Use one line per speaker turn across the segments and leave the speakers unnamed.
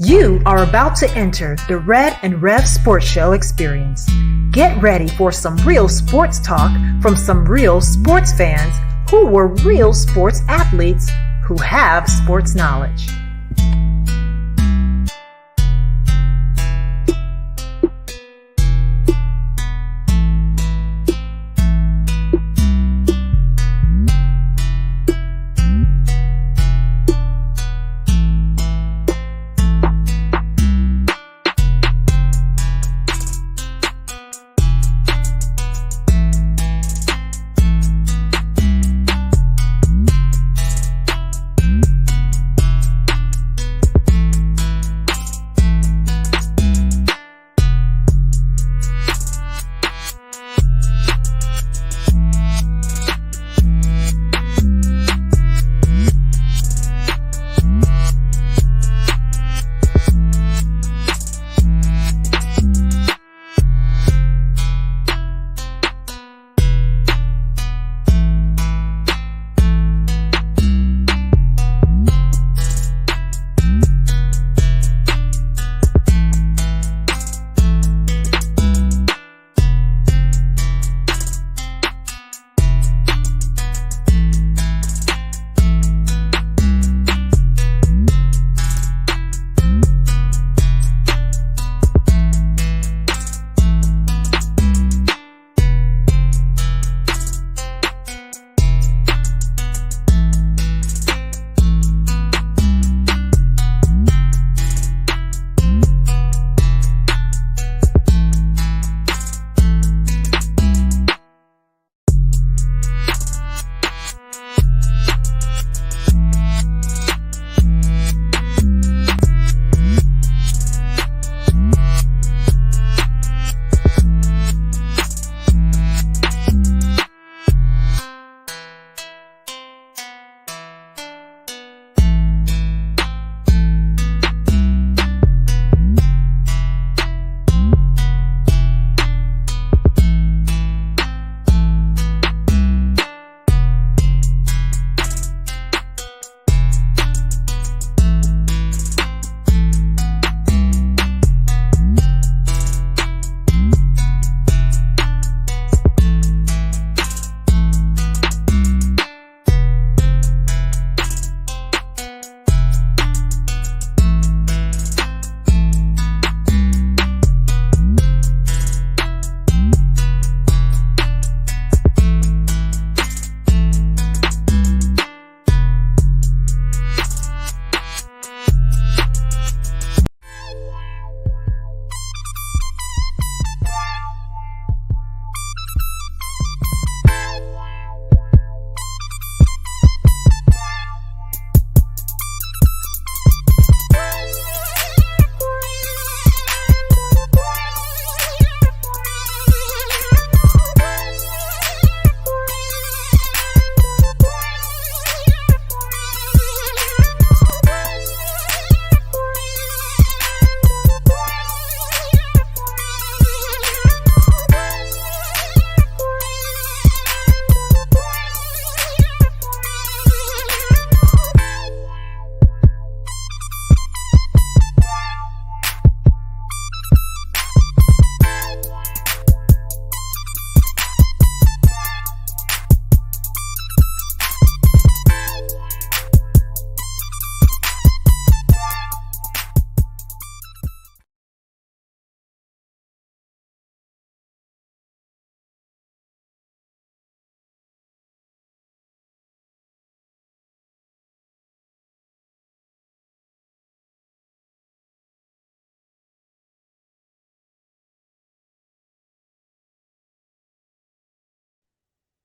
You are about to enter the Red and Rev Sports Show experience. Get ready for some real sports talk from some real sports fans who were real sports athletes who have sports knowledge.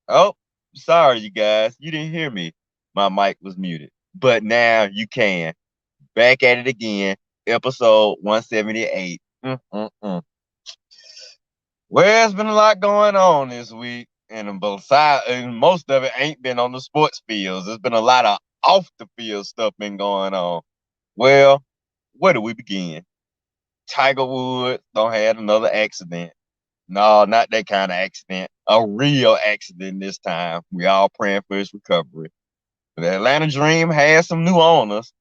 Oh, sorry, you guys. You didn't hear me. My mic was muted. But now you can. Back at it again. Episode 178. Well, there's been a lot going on this week. And most of it ain't been on the sports fields. There's been a lot of off the field stuff been going on. Well, where do we begin? Tiger Woods don't had another accident. No, not that kind of accident. A real accident this time. We all praying for his recovery. The Atlanta Dream has some new owners.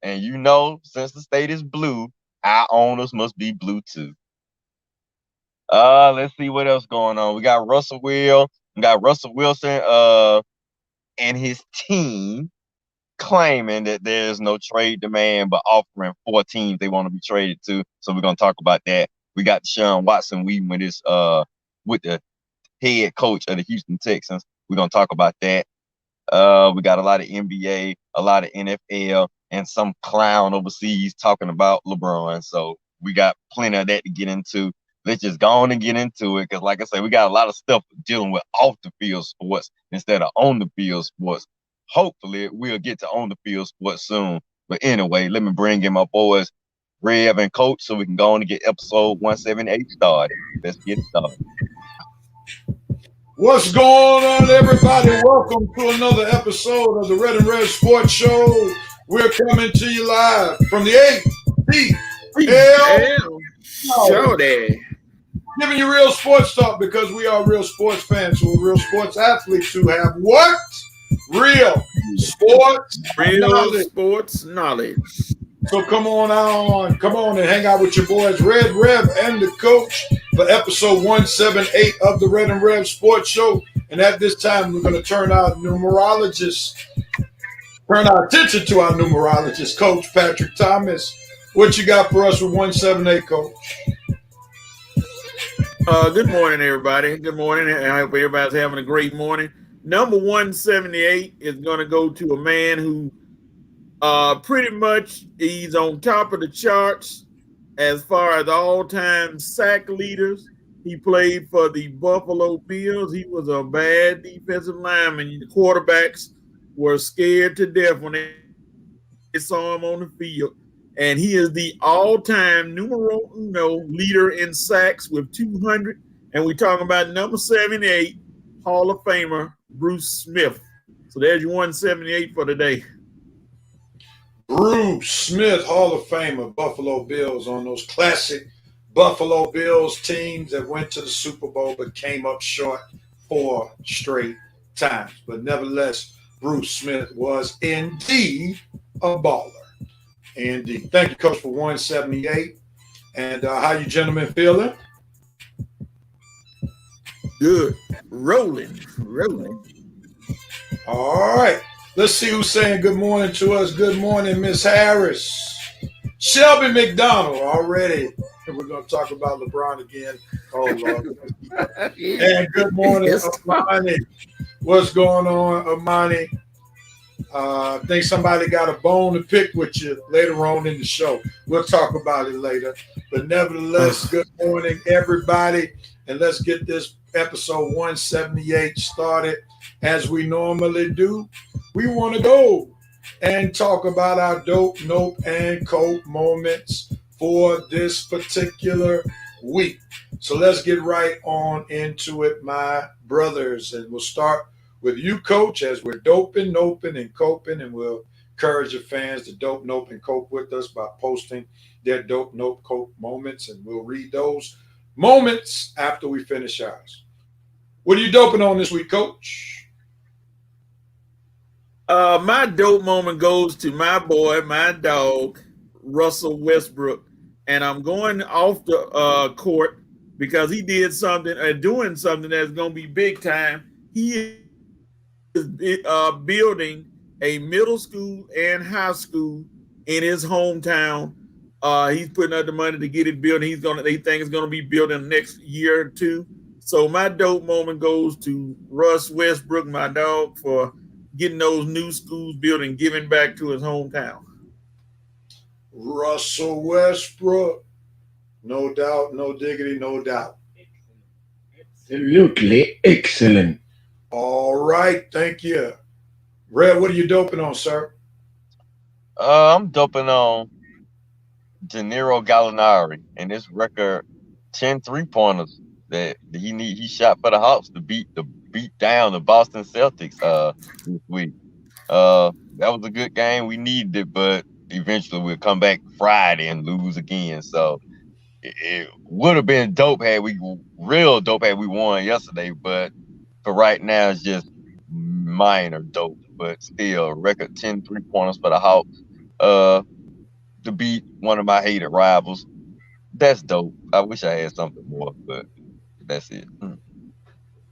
And you know, since the state is blue, our owners must be blue too. Let's see what else going on. We got Russell Wilson, and his team claiming that there's no trade demand, but offering 4 teams they want to be traded to. So we're gonna talk about that. We got Deshawn Watson meeting with the head coach of the Houston Texans. We're gonna talk about that. We got a lot of NBA, a lot of NFL, and some clown overseas talking about LeBron. So we got plenty of that to get into. Let's just go on and get into it, because like I said, we got a lot of stuff dealing with off the field sports instead of on the field sports. Hopefully, we'll get to on the field sports soon. But anyway, let me bring in my boys, Rev and Coach, so we can go on and get episode 178 started. Let's get started.
What's going on, everybody? Welcome to another episode of the Red and Red Sports Show. We're coming to you live from the ATL
Show there.
Giving you real sports talk because we are real sports fans who are real sports athletes who have what? Real sports
knowledge.
So come on and hang out with your boys, Red Rev and the Coach, for episode 178 of the Red and Rev Sports Show. And at this time, we're going to turn our attention to our numerologist, Coach Patrick Thomas. What you got for us with 178, Coach?
Good morning, everybody. Good morning. I hope everybody's having a great morning. Number 178 is going to go to a man who pretty much he's on top of the charts as far as all-time sack leaders. He played for the Buffalo Bills. He was a bad defensive lineman. The quarterbacks were scared to death when they saw him on the field. And he is the all-time numero uno leader in sacks with 200. And we're talking about number 78, Hall of Famer Bruce Smith. So there's your 178 for today.
Bruce Smith, Hall of Famer, Buffalo Bills, on those classic Buffalo Bills teams that went to the Super Bowl but came up short 4 straight times. But nevertheless, Bruce Smith was indeed a baller. Indeed. Thank you, Coach, for 178. And how you gentlemen feeling?
Good. Rolling.
All right. Let's see who's saying good morning to us. Good morning, Miss Harris. Shelby McDonald already. And we're going to talk about LeBron again. Oh, Lord. And good morning, Amani. What's going on, Amani? I think somebody got a bone to pick with you later on in the show. We'll talk about it later. But nevertheless, good morning, everybody. And let's get this episode 178 started as we normally do. We want to go and talk about our dope, nope, and cope moments for this particular week. So let's get right on into it, my brothers. And we'll start with you, Coach, as we're doping, noping, and coping. And we'll encourage your fans to dope, nope, and cope with us by posting their dope, nope, cope moments. And we'll read those moments after we finish ours. What are you doping on this week, Coach?
My dope moment goes to my boy, my dog, Russell Westbrook. And I'm going off the court because he did something, doing something that's going to be big time. He is building a middle school and high school in his hometown. He's putting up the money to get it built. They think it's going to be built in the next year or two. So my dope moment goes to Russ Westbrook, my dog, for getting those new schools built and giving back to his hometown.
Russell Westbrook. No doubt, no diggity, no doubt.
Absolutely excellent.
All right, thank you. Red, what are you doping on, sir?
I'm doping on Gennaro Gallinari and his record 10 3-pointers that he shot for the Hawks to beat down the Boston Celtics this week. That was a good game. We needed it, but eventually we'll come back Friday and lose again. So it would have been dope had we won yesterday, but for right now it's just minor dope. But still, record 10 3-pointers for the Hawks. to beat one of my hated rivals. That's dope. I wish I had something more, but that's it.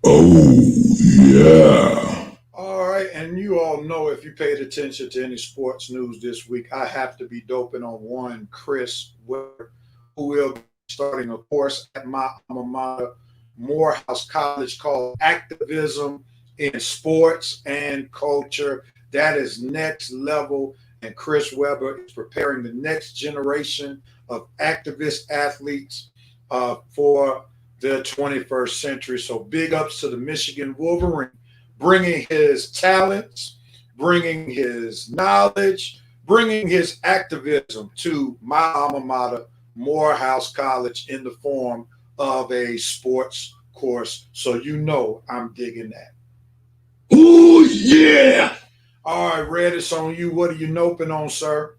Oh, yeah. All right, and you all know if you paid attention to any sports news this week, I have to be doping on one Chris Webber, who will be starting a course at my alma mater, Morehouse College, called Activism in Sports and Culture. That is next level, and Chris Webber is preparing the next generation of activist athletes for the 21st century. So big ups to the Michigan Wolverine, bringing his talents, bringing his knowledge, bringing his activism to my alma mater, Morehouse College, in the form of a sports course. So you know I'm digging that. Oh, yeah. All right, Red, it's on you. What are you noping on, sir?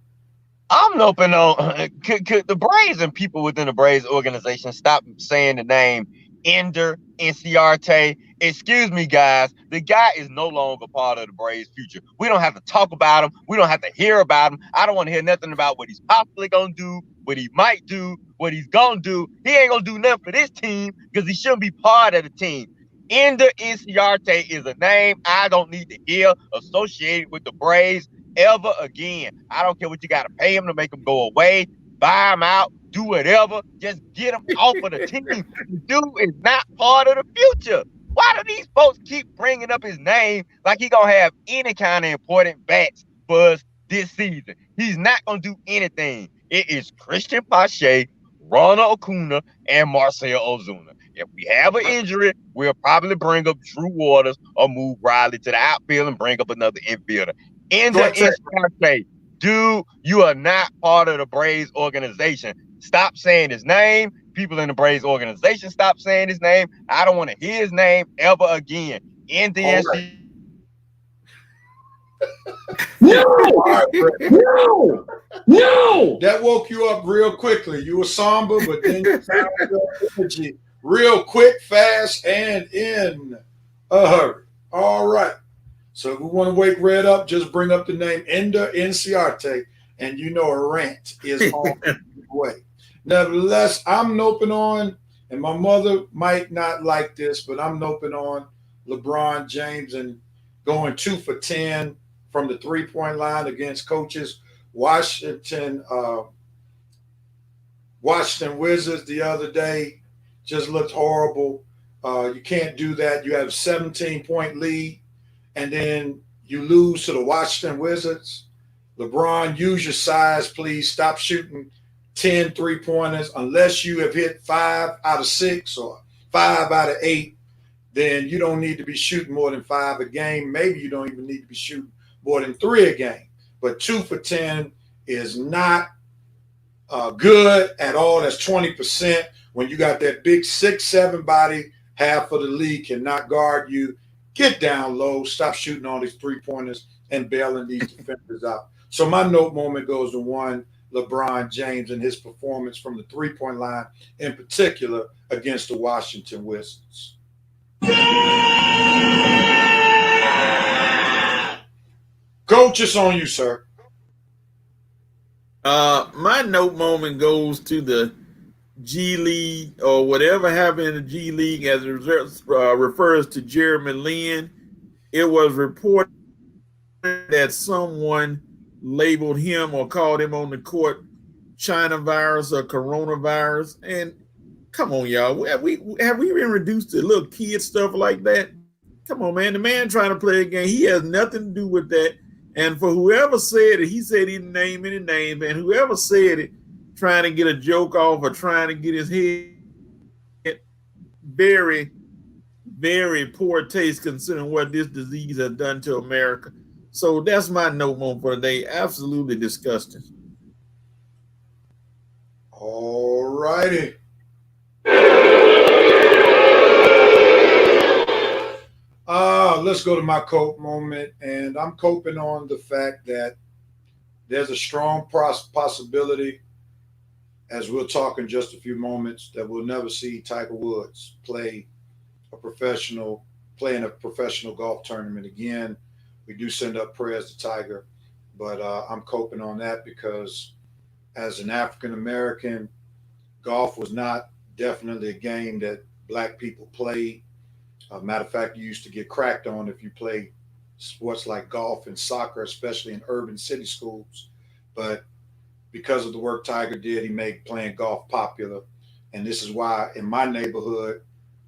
I'm noping on could the Braves and people within the Braves organization stop saying the name Ender Inciarte? Excuse me, guys. The guy is no longer part of the Braves' future. We don't have to talk about him. We don't have to hear about him. I don't want to hear nothing about what he's possibly gonna do, what he might do, what he's gonna do. He ain't gonna do nothing for this team because he shouldn't be part of the team. Ender Inciarte is a name I don't need to hear associated with the Braves ever again. I don't care what you got to pay him to make him go away, buy him out, do whatever. Just get him off of the team. The dude is not part of the future. Why do these folks keep bringing up his name like he gonna have any kind of important bats for us this season? He's not gonna do anything. It is Christian Pache, Ronald Acuna, and Marcell Ozuna. If we have an injury, we'll probably bring up Drew Waters or move Riley to the outfield and bring up another infielder. Ender Inciarte, dude, you are not part of the Braves organization. Stop saying his name. People in the Braves organization stop saying his name. I don't want to hear his name ever again. Ender Inciarte.
No. That woke you up real quickly. You were somber, but then you found your energy real quick, fast, and in a hurry. All right. So if we want to wake Red up, just bring up the name Ender Inciarte, and you know a rant is on the way. Nevertheless, I'm noping on, and my mother might not like this, but I'm noping on LeBron James and going 2 for 10 from the three-point line against coaches. Washington Wizards the other day just looked horrible. You can't do that. You have a 17-point lead, and then you lose to the Washington Wizards. LeBron, use your size, please. Stop shooting 10 3-pointers unless you have hit 5 out of 6 or 5 out of 8. Then you don't need to be shooting more than 5 a game. Maybe you don't even need to be shooting more than 3 a game. But 2 for 10 is not good at all. That's 20% when you got that big 6'7" body. Half of the league cannot guard you. Get down low. Stop shooting all these 3-pointers and bailing these defenders out. So my note moment goes to one, LeBron James and his performance from the 3-point line, in particular against the Washington Wizards. Coach, it's on you, sir.
My note moment goes to the G League, or whatever happened in the G League as it refers to Jeremy Lin. It was reported that someone labeled him or called him on the court China virus or coronavirus. And come on, y'all. Have we been reduced to little kid stuff like that? Come on, man. The man trying to play a game. He has nothing to do with that. And for whoever said it, he said he didn't name any names. And whoever said it, trying to get a joke off or trying to get his head, very, very poor taste considering what this disease has done to America. So that's my note moment for today. Absolutely disgusting.
All righty. Let's go to my cope moment. And I'm coping on the fact that there's a strong possibility, as we'll talk in just a few moments, that we'll never see Tiger Woods play in a professional golf tournament again. We do send up prayers to Tiger, but I'm coping on that because as an African American, golf was not definitely a game that black people played. Matter of fact, you used to get cracked on if you played sports like golf and soccer, especially in urban city schools. But because of the work Tiger did, he made playing golf popular. And this is why in my neighborhood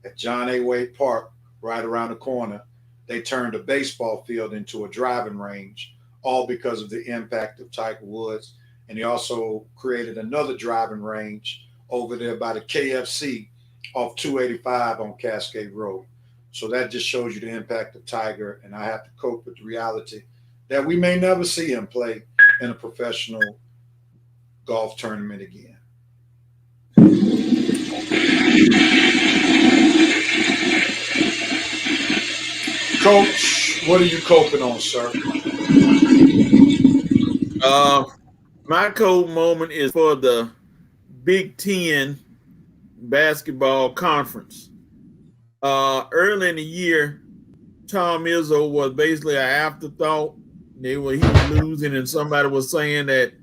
at John A. Wade Park, right around the corner, they turned a baseball field into a driving range, all because of the impact of Tiger Woods. And he also created another driving range over there by the KFC off 285 on Cascade Road. So that just shows you the impact of Tiger. And I have to cope with the reality that we may never see him play in a professional golf tournament again. Coach, what are you coping on, sir?
My cold moment is for the Big Ten basketball conference. Early in the year, Tom Izzo was basically an afterthought. He was losing, and somebody was saying that,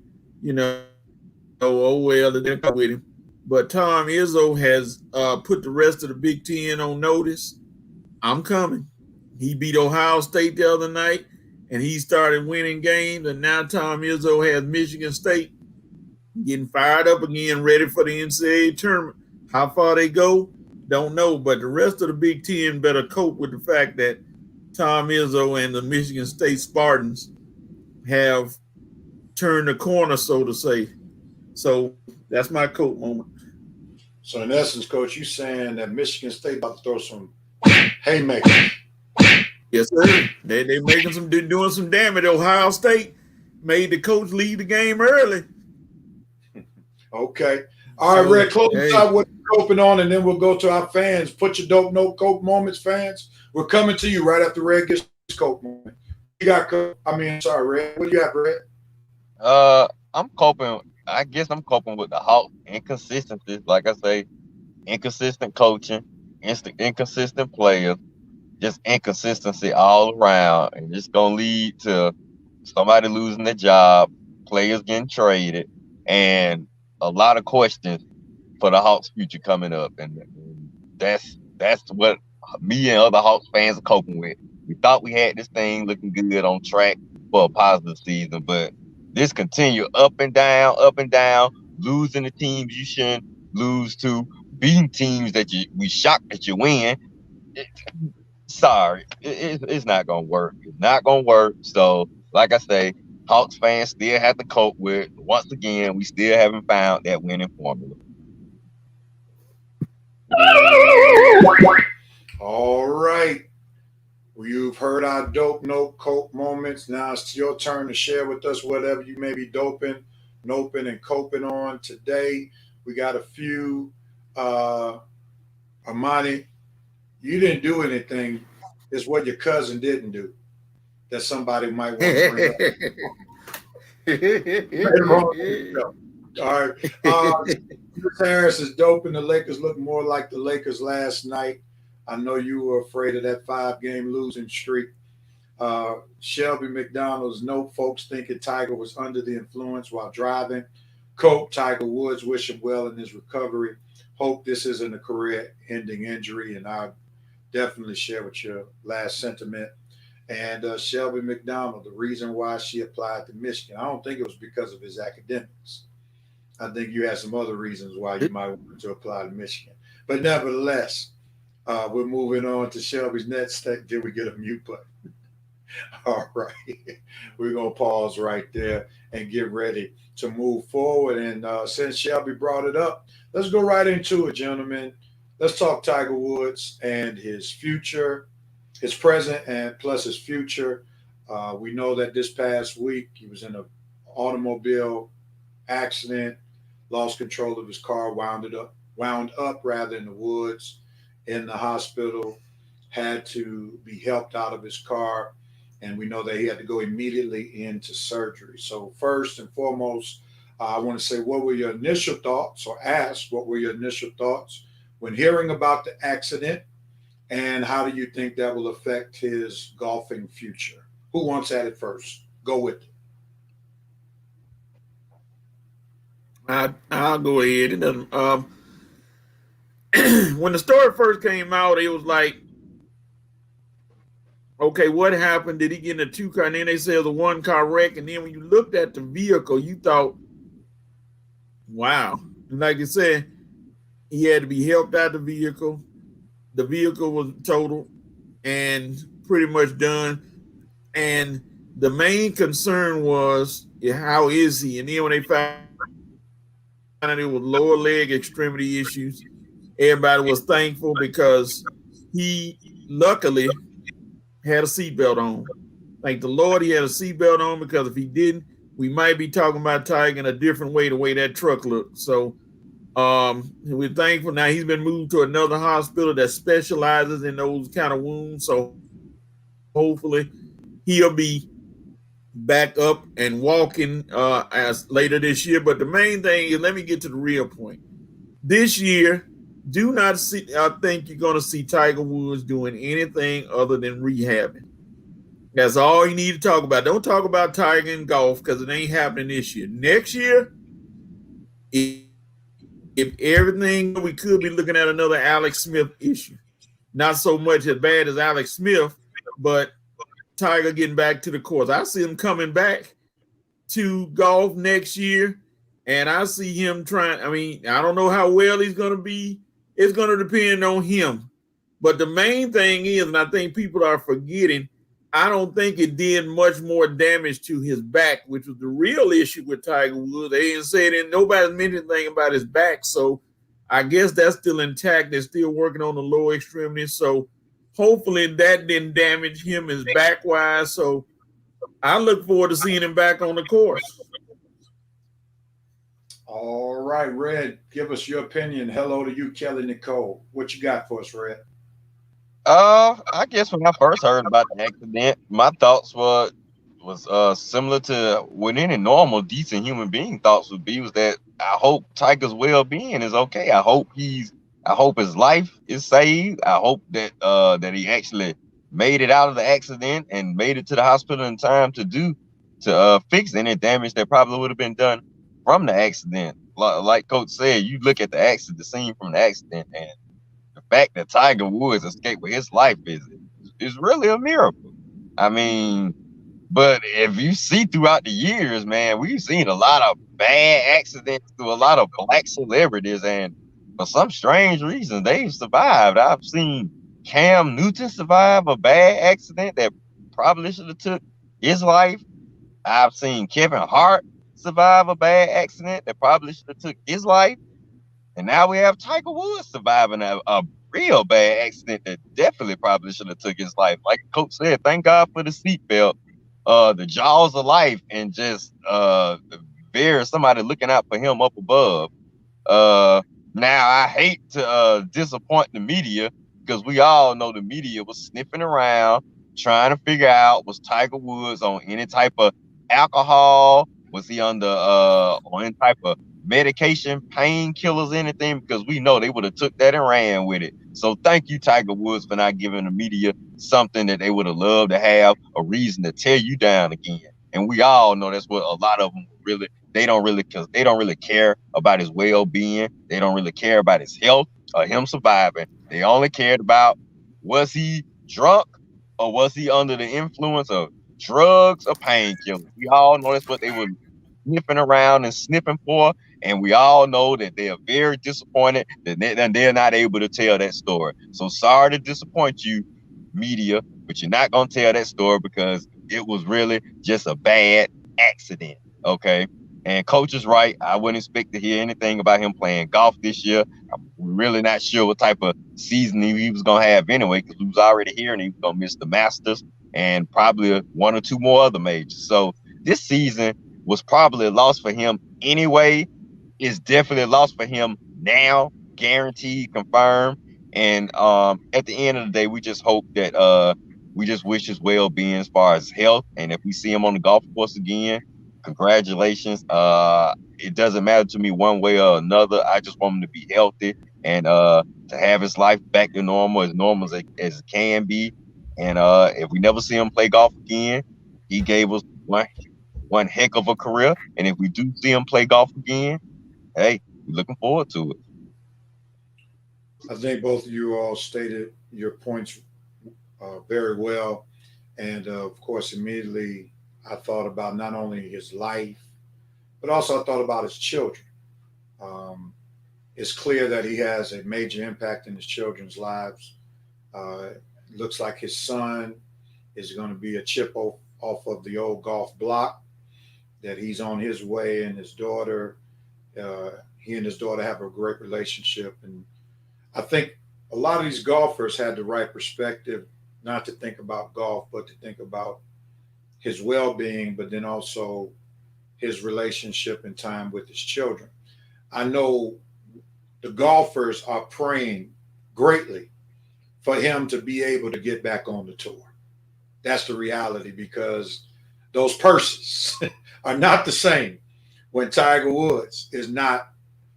oh well, they didn't come with him. But Tom Izzo has put the rest of the Big Ten on notice. I'm coming. He beat Ohio State the other night, and he started winning games. And now Tom Izzo has Michigan State getting fired up again, ready for the NCAA tournament. How far they go, don't know. But the rest of the Big Ten better cope with the fact that Tom Izzo and the Michigan State Spartans have turned the corner, so to say. So that's my coat moment.
So in essence, Coach, you saying that Michigan State about to throw some haymakers?
Yes, sir. They doing some damage. Ohio State made the coach lead the game early.
Okay. All right, Red, close us out what you're coping on, and then we'll go to our fans. Put your dope note cope moments, fans. We're coming to you right after Red gets his cope moment. You got Red. What do you have, Red?
I'm coping. I guess I'm coping with the Hawks inconsistencies. Like I say, inconsistent coaching, inconsistent players, just inconsistency all around, and it's gonna lead to somebody losing their job, players getting traded, and a lot of questions for the Hawks' future coming up. And that's what me and other Hawks fans are coping with. We thought we had this thing looking good on track for a positive season, but this continue up and down, losing the teams you shouldn't lose to, beating teams that we shocked that you win. Sorry, it's not gonna work. It's not gonna work. So, like I say, Hawks fans still have to cope with. Once again, we still haven't found that winning formula.
All right. Well, you've heard our dope note cope moments. Now it's your turn to share with us whatever you may be doping, noping, and coping on today. We got a few. Armani, you didn't do anything. It's what your cousin didn't do that somebody might want to bring up. All right. Chris Harris is doping. The Lakers look more like the Lakers last night. I know you were afraid of that 5-game losing streak. Shelby McDonald's note, folks thinking Tiger was under the influence while driving. Cope Tiger Woods, wish him well in his recovery. Hope this isn't a career-ending injury, and I definitely share with your last sentiment. And Shelby McDonald, the reason why she applied to Michigan, I don't think it was because of his academics. I think you had some other reasons why you might want to apply to Michigan. But nevertheless, we're moving on to Shelby's next step. Did we get a mute button? All right. We're going to pause right there and get ready to move forward. And since Shelby brought it up, let's go right into it, gentlemen. Let's talk Tiger Woods and his future, his present, and plus his future. We know that this past week he was in an automobile accident, lost control of his car, wound up in the woods, in the hospital, had to be helped out of his car, and we know that he had to go immediately into surgery. So first and foremost, I want to say, what were your initial thoughts, or ask, what were your initial thoughts when hearing about the accident, and how do you think that will affect his golfing future? Who wants at it first? Go with it.
I'll go ahead. It doesn't. When the story first came out, it was like, okay, what happened? Did he get in a 2-car? And then they said it was a 1-car wreck. And then when you looked at the vehicle, you thought, wow. And like you said, he had to be helped out the vehicle. The vehicle was totaled and pretty much done. And the main concern was, how is he? And then when they found out it was lower leg extremity issues, everybody was thankful because he luckily had a seatbelt on. Thank the Lord he had a seatbelt on, because if he didn't, we might be talking about Tiger in a different way, the way that truck looked. So we're thankful. Now he's been moved to another hospital that specializes in those kind of wounds. So hopefully he'll be back up and walking as later this year. But the main thing is, let me get to the real point. This year, do not see. I think you're going to see Tiger Woods doing anything other than rehabbing. That's all you need to talk about. Don't talk about Tiger and golf, because it ain't happening this year. Next year, if everything, we could be looking at another Alex Smith issue. Not so much as bad as Alex Smith, but Tiger getting back to the course. I see him coming back to golf next year, and I see him trying. I mean, I don't know how well he's going to be. It's going to depend on him. But the main thing is, and I think people are forgetting, I don't think it did much more damage to his back, which was the real issue with Tiger Woods. They didn't say it, and nobody mentioned anything about his back. So I guess that's still intact. They're still working on the lower extremity. So hopefully that didn't damage him his back-wise. So I look forward to seeing him back on the course.
All right, Red, give us your opinion. Hello to you, Kelly Nicole. What you got for us, Red?
I guess when I first heard about the accident, my thoughts was similar to what any normal, decent human being thoughts would be, was that I hope Tiger's well-being is okay. I hope his life is saved. I hope that that he actually made it out of the accident and made it to the hospital in time to fix any damage that probably would have been done from the accident. Like Coach said, you look at the scene from the accident, and the fact that Tiger Woods escaped with his life is really a miracle. I mean, but if you see throughout the years, man, we've seen a lot of bad accidents through a lot of black celebrities, and for some strange reason, they've survived. I've seen Cam Newton survive a bad accident that probably should have took his life. I've seen Kevin Hart survive a bad accident that probably should have took his life. And now we have Tiger Woods surviving a real bad accident that definitely probably should have took his life. Like Coach said, thank God for the seatbelt, the jaws of life, and just somebody looking out for him up above. Now I hate to disappoint the media, because we all know the media was sniffing around trying to figure out, was Tiger Woods on any type of alcohol? Was he under on any type of medication, painkillers, anything? Because we know they would have took that and ran with it. So thank you, Tiger Woods, for not giving the media something that they would have loved to have, a reason to tear you down again. And we all know that's what a lot of them really, they don't really care about his well-being. They don't really care about his health or him surviving. They only cared about, was he drunk or was he under the influence of drugs or painkillers? We all know that's what they were sniffing around and sniffing for, and we all know that they are very disappointed that they're not able to tell that story. So sorry to disappoint you, media, but you're not going to tell that story, because it was really just a bad accident, okay? And Coach is right. I wouldn't expect to hear anything about him playing golf this year. I'm really not sure what type of season he was going to have anyway, because we was already hearing he was going to miss the Masters and probably one or two more other majors. So this season was probably a loss for him anyway. It's definitely a loss for him now, guaranteed, confirmed. And at the end of the day, we just hope that we just wish his well-being as far as health. And if we see him on the golf course again, congratulations. It doesn't matter to me one way or another. I just want him to be healthy and to have his life back to normal as it can be. And if we never see him play golf again, he gave us one heck of a career. And if we do see him play golf again, hey, looking forward to it.
I think both of you all stated your points very well. And of course, immediately I thought about not only his life, but also I thought about his children. Um, it's clear that he has a major impact in his children's lives. Uh, looks like his son is going to be a chip off of the old golf block, that he's on his way, and his daughter, he and his daughter have a great relationship. And I think a lot of these golfers had the right perspective, not to think about golf, but to think about his well-being, but then also his relationship and time with his children. I know the golfers are praying greatly for him to be able to get back on the tour. That's the reality, because those purses are not the same when Tiger Woods is not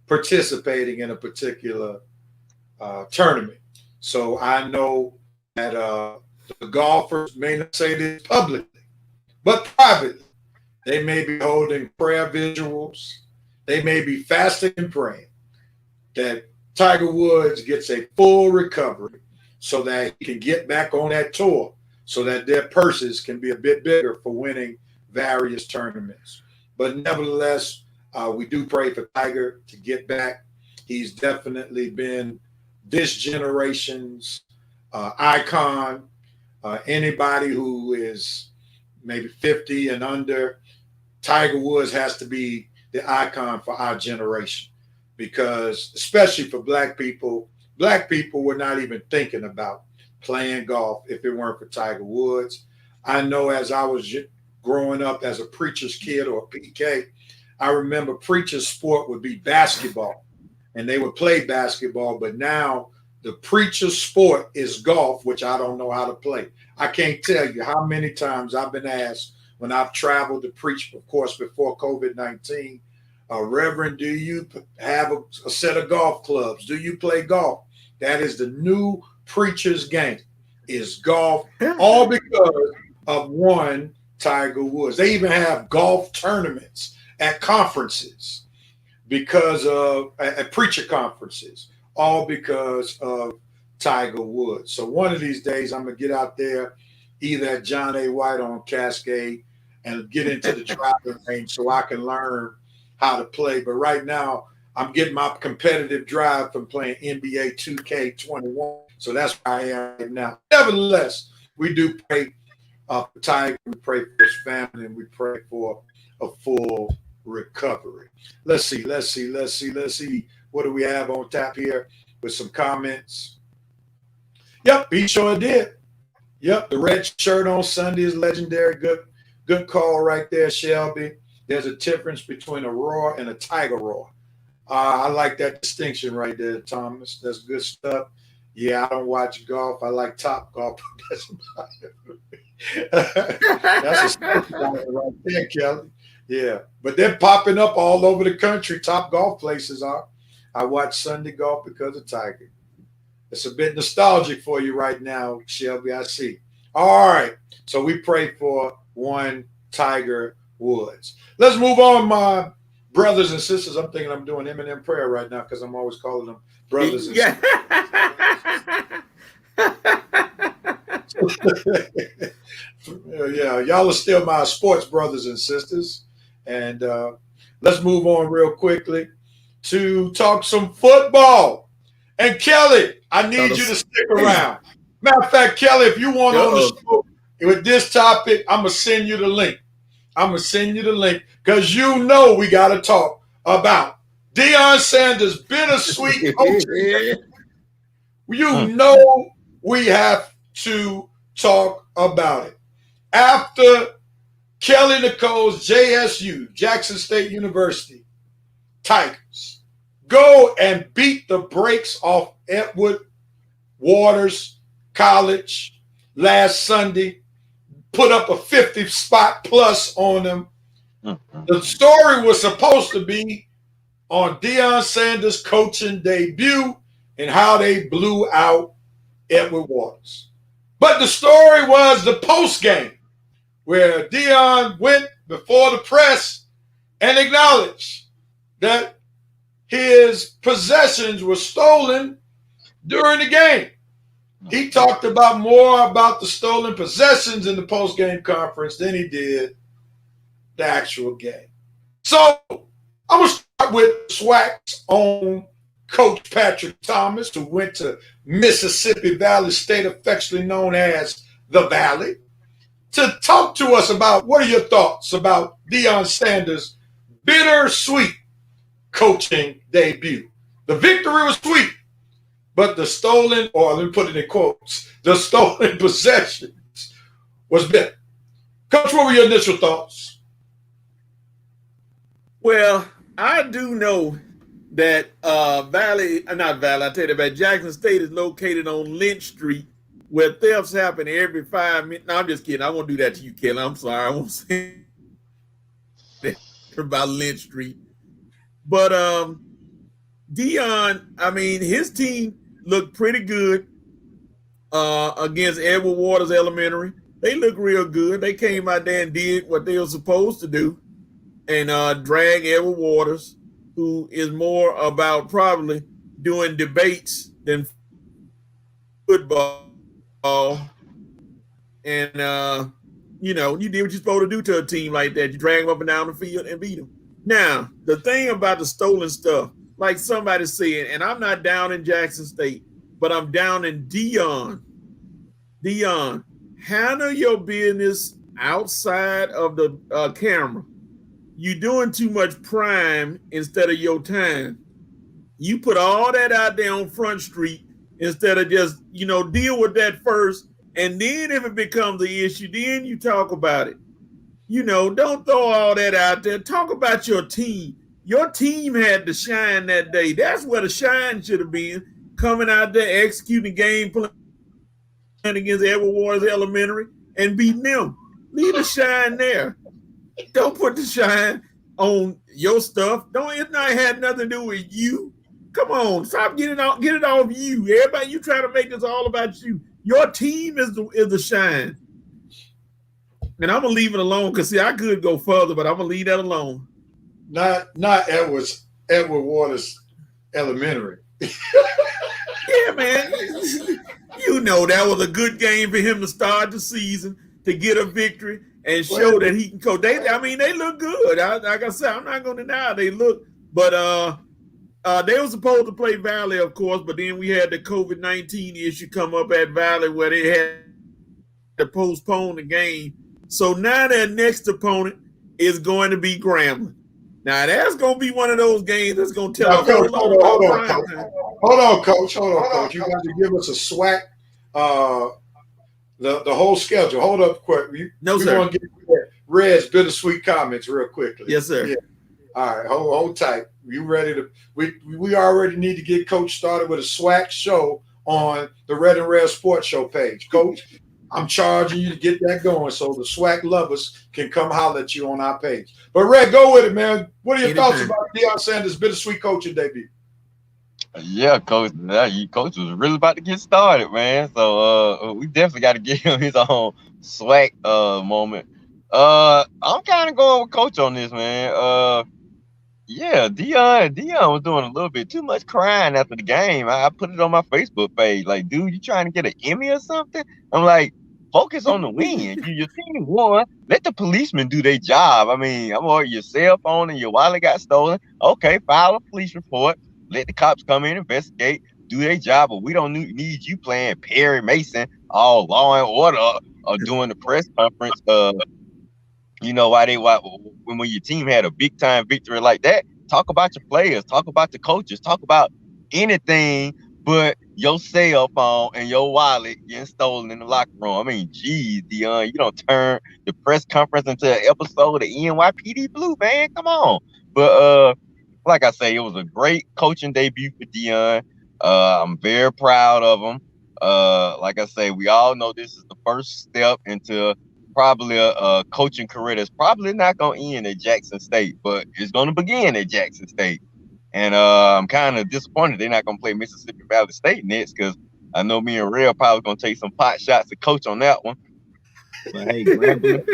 participating in a particular tournament. So I know that the golfers may not say this publicly, but privately, they may be holding prayer visuals. They may be fasting and praying that Tiger Woods gets a full recovery so that he can get back on that tour, so that their purses can be a bit bigger for winning various tournaments. But nevertheless, we do pray for Tiger to get back. He's definitely been this generation's icon. Anybody who is maybe 50 and under, Tiger Woods has to be the icon for our generation, because especially for black people were not even thinking about playing golf if it weren't for Tiger Woods. I know as I was growing up as a preacher's kid or a PK, I remember preacher's sport would be basketball, and they would play basketball. But now the preacher's sport is golf, which I don't know how to play. I can't tell you how many times I've been asked when I've traveled to preach, of course, before COVID-19, Reverend, do you have a set of golf clubs? Do you play golf? That is the new preacher's game, is golf, all because of one Tiger Woods. They even have golf tournaments at conferences because of at preacher conferences, all because of Tiger Woods. So one of these days I'm gonna get out there, either at John A. White on Cascade, and get into the driving range so I can learn how to play. But right now I'm getting my competitive drive from playing NBA 2K21. So that's where I am right now. Nevertheless, we do pray for Tiger, we pray for his family, and we pray for a full recovery. Let's see. What do we have on tap here with some comments? Yep, he sure did. Yep, the red shirt on Sunday is legendary. Good call right there, Shelby. There's a difference between a roar and a Tiger roar. I like that distinction right there, Thomas. That's good stuff. Yeah, I don't watch golf. I like Top Golf. That's about it. That's a statement right there, Kelly. Yeah, but they're popping up all over the country. Top golf places are. I watch Sunday golf because of Tiger. It's a bit nostalgic for you right now, Shelby. I see. All right. So we pray for one Tiger Woods. Let's move on, my brothers and sisters. I'm thinking I'm doing Eminem prayer right now because I'm always calling them brothers and sisters. Yeah, y'all are still my sports brothers and sisters. And let's move on real quickly to talk some football. And Kelly, I need you to stick around. Matter of fact, Kelly, if you want on the show with this topic, I'm going to send you the link. Because you know we got to talk about Deion Sanders' bittersweet coaching. You know we have to talk about it. After Kelly Nicole's JSU, Jackson State University, Tigers go and beat the brakes off Edward Waters College last Sunday, put up a 50 spot plus on them. The story was supposed to be on Deion Sanders' coaching debut and how they blew out Edward Waters. But the story was the post game, where Deion went before the press and acknowledged that his possessions were stolen during the game. He talked about more about the stolen possessions in the post-game conference than he did the actual game. So I'm going to start with SWAC's own Coach Patrick Thomas, who went to Mississippi Valley State, affectionately known as the Valley, to talk to us about what are your thoughts about Deion Sanders' bittersweet coaching debut. The victory was sweet, but the stolen, or let me put it in quotes, the stolen possessions was bitter. Coach, what were your initial thoughts?
Well, I do know that Jackson State is located on Lynch Street, where thefts happen every 5 minutes. No, I'm just kidding. I won't do that to you, Kelly. I'm sorry. I won't say that about Lynch Street. But Deion, I mean, his team looked pretty good against Edward Waters Elementary. They looked real good. They came out there and did what they were supposed to do and drag Edward Waters, who is more about probably doing debates than football. And, you did what you're supposed to do to a team like that. You drag them up and down the field and beat them. Now, the thing about the stolen stuff, like somebody said, and I'm not down in Jackson State, but I'm down in Deion. Deion, handle your business outside of the camera. You're doing too much prime instead of your time. You put all that out there on Front Street instead of just, deal with that first. And then if it becomes an issue, then you talk about it. Don't throw all that out there. Talk about your team. Your team had to shine that day. That's where the shine should have been. Coming out there, executing game plan against Edward Waters Elementary and beating them. Leave the shine there. Don't put the shine on your stuff. It not had nothing to do with you. Come on, stop get it off you. Everybody, you trying to make this all about you. Your team is the shine. And I'm gonna leave it alone because see, I could go further, but I'm gonna leave that alone.
Not Edward Waters Elementary.
Yeah, man. That was a good game for him to start the season, to get a victory and show that he can coach. They look good. Like I said, I'm not gonna deny they look, but they were supposed to play Valley, of course, but then we had the COVID-19 issue come up at Valley where they had to postpone the game. So now their next opponent is going to be Grambling. Now that's going to be one of those games that's going to tell us.
Hold on, Coach. You got to give us a SWAC, the whole schedule. Hold up quick.
Sir.
We're going to get Red's bittersweet comments real quickly.
Yes, sir.
Yeah. All right, hold tight. You ready to? We already need to get Coach started with a SWAC show on the Red and Red Sports Show page. Coach, I'm charging you to get that going so the SWAC lovers can come holler at you on our page. But Red, go with it, man. What are your thoughts about Deion Sanders' bittersweet coaching debut?
Yeah, Coach. Coach was really about to get started, man. So we definitely got to give him his own SWAC moment. I'm kind of going with Coach on this, man. Yeah, Deion was doing a little bit too much crying after the game. I put it on my Facebook page, like, dude, you trying to get an Emmy or something? I'm like, focus on the win. Your team won. Let the policemen do their job. I mean, your cell phone and your wallet got stolen. Okay, file a police report. Let the cops come in, investigate, do their job. But we don't need you playing Perry Mason, all law and order, or doing the press conference. When your team had a big time victory like that, talk about your players, talk about the coaches, talk about anything but your cell phone and your wallet getting stolen in the locker room. I mean, geez, Deion, you don't turn the press conference into an episode of NYPD Blue, man. Come on. But like I say, it was a great coaching debut for Deion. I'm very proud of him. Like I say, we all know this is the first step into probably a coaching career that's probably not going to end at Jackson State, but it's going to begin at Jackson State. And I'm kind of disappointed they're not going to play Mississippi Valley State next because I know me and Real probably going to take some pot shots at Coach on that one. But hey, Grambling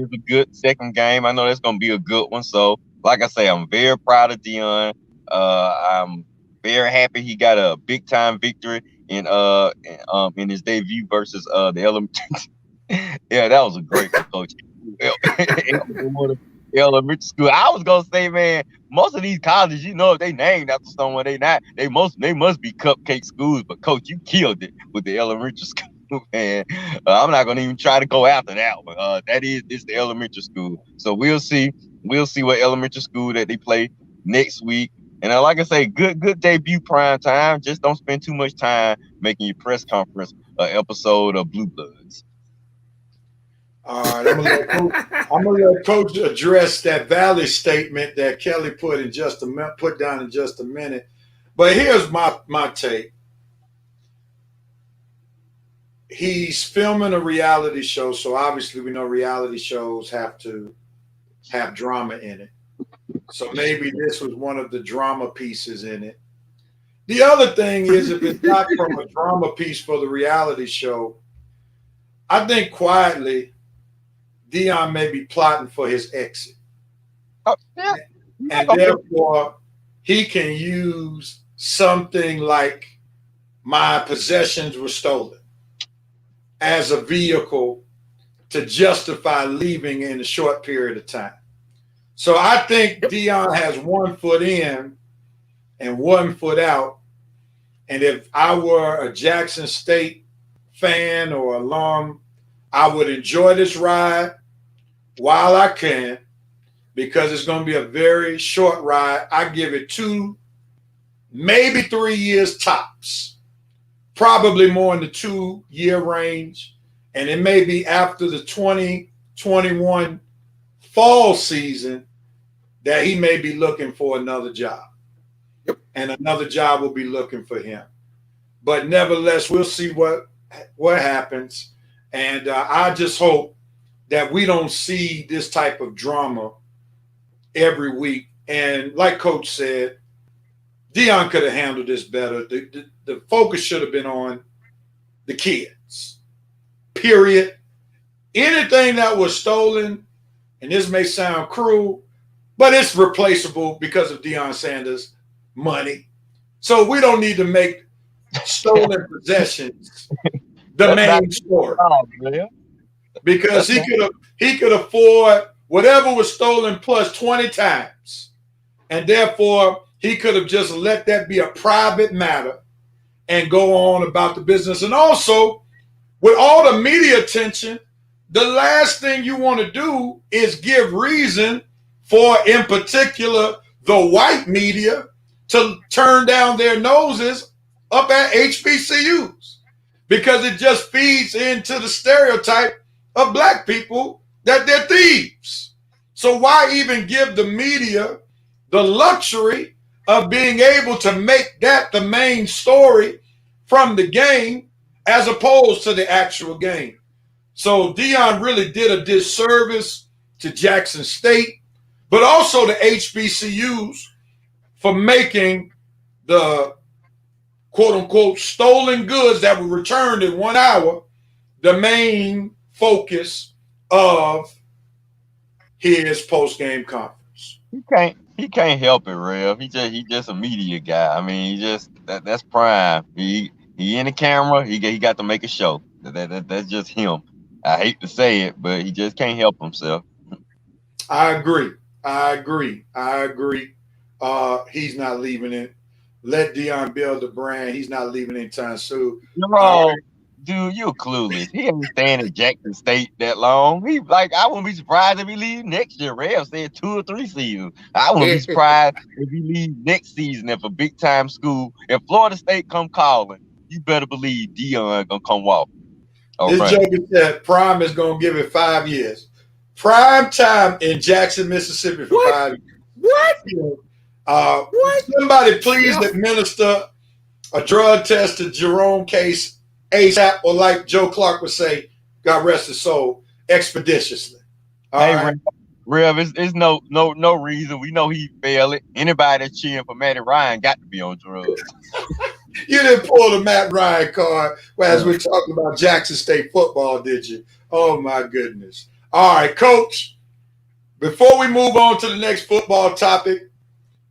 is a good second game. I know that's going to be a good one. So like I say, I'm very proud of Dion. I'm very happy he got a big time victory in his debut versus the elementary. Yeah, that was a great one, Coach. Elementary school. I was gonna say, man, most of these colleges, if they named after someone, they not. They must be cupcake schools. But Coach, you killed it with the elementary school, man. I'm not gonna even try to go after that one. It's the elementary school. So we'll see. We'll see what elementary school that they play next week. And like I say, good debut prime time. Just don't spend too much time making your press conference an episode of Blue Bloods.
All right, I'm gonna let Coach address that Valley statement that Kelly put down in just a minute. But here's my take. He's filming a reality show, so obviously we know reality shows have to have drama in it. So maybe this was one of the drama pieces in it. The other thing is, if it's not from a drama piece for the reality show, I think quietly Dion may be plotting for his exit.
Yeah.
And therefore, he can use something like my possessions were stolen as a vehicle to justify leaving in a short period of time. So I think Dion has 1 foot in and 1 foot out. And if I were a Jackson State fan or alum, I would enjoy this ride while I can, because it's going to be a very short ride. I give it 2, maybe 3 years tops, probably more in the 2-year range. And it may be after the 2021 fall season that he may be looking for another job. Yep. And another job will be looking for him. But nevertheless, we'll see what happens. And I just hope that we don't see this type of drama every week. And like Coach said, Dion could have handled this better. The focus should have been on the kids, period. Anything that was stolen, and this may sound cruel, but it's replaceable because of Deion Sanders' money. So we don't need to make stolen possessions the main story. Because he could afford whatever was stolen plus 20 times. And therefore, he could have just let that be a private matter and go on about the business. And also, with all the media attention, the last thing you want to do is give reason for, in particular, the white media to turn down their noses up at HBCUs, because it just feeds into the stereotype of black people that they're thieves. So why even give the media the luxury of being able to make that the main story from the game as opposed to the actual game? So Dion really did a disservice to Jackson State, but also the HBCUs for making the quote-unquote stolen goods that were returned in 1 hour the main focus of his post-game conference.
He can't help it, Rev. He just a media guy. I mean, that's prime. He in the camera. He got to make a show. That's just him. I hate to say it, but he just can't help himself.
I agree. He's not leaving it. Let Dion build the brand. He's not leaving anytime soon.
No, dude, you're clueless. He ain't staying at Jackson State that long. I wouldn't be surprised if he leaves next year. Rev said 2 or 3 seasons. I wouldn't be surprised if he leaves next season if a big time school. If Florida State come calling, you better believe Dion gonna come walk.
This joker said Prime is gonna give it 5 years. Prime time in Jackson, Mississippi for 5 years. What? Somebody please administer a drug test to Jerome Case ASAP, or like Joe Clark would say, God rest his soul, expeditiously. Right?
Rev, it's no reason. We know he failed it. Anybody that's cheering for Matty Ryan got to be on drugs.
You didn't pull the Matt Ryan card as we're talking about Jackson State football, did you? Oh, my goodness. All right, Coach, Before we move on to the next football topic,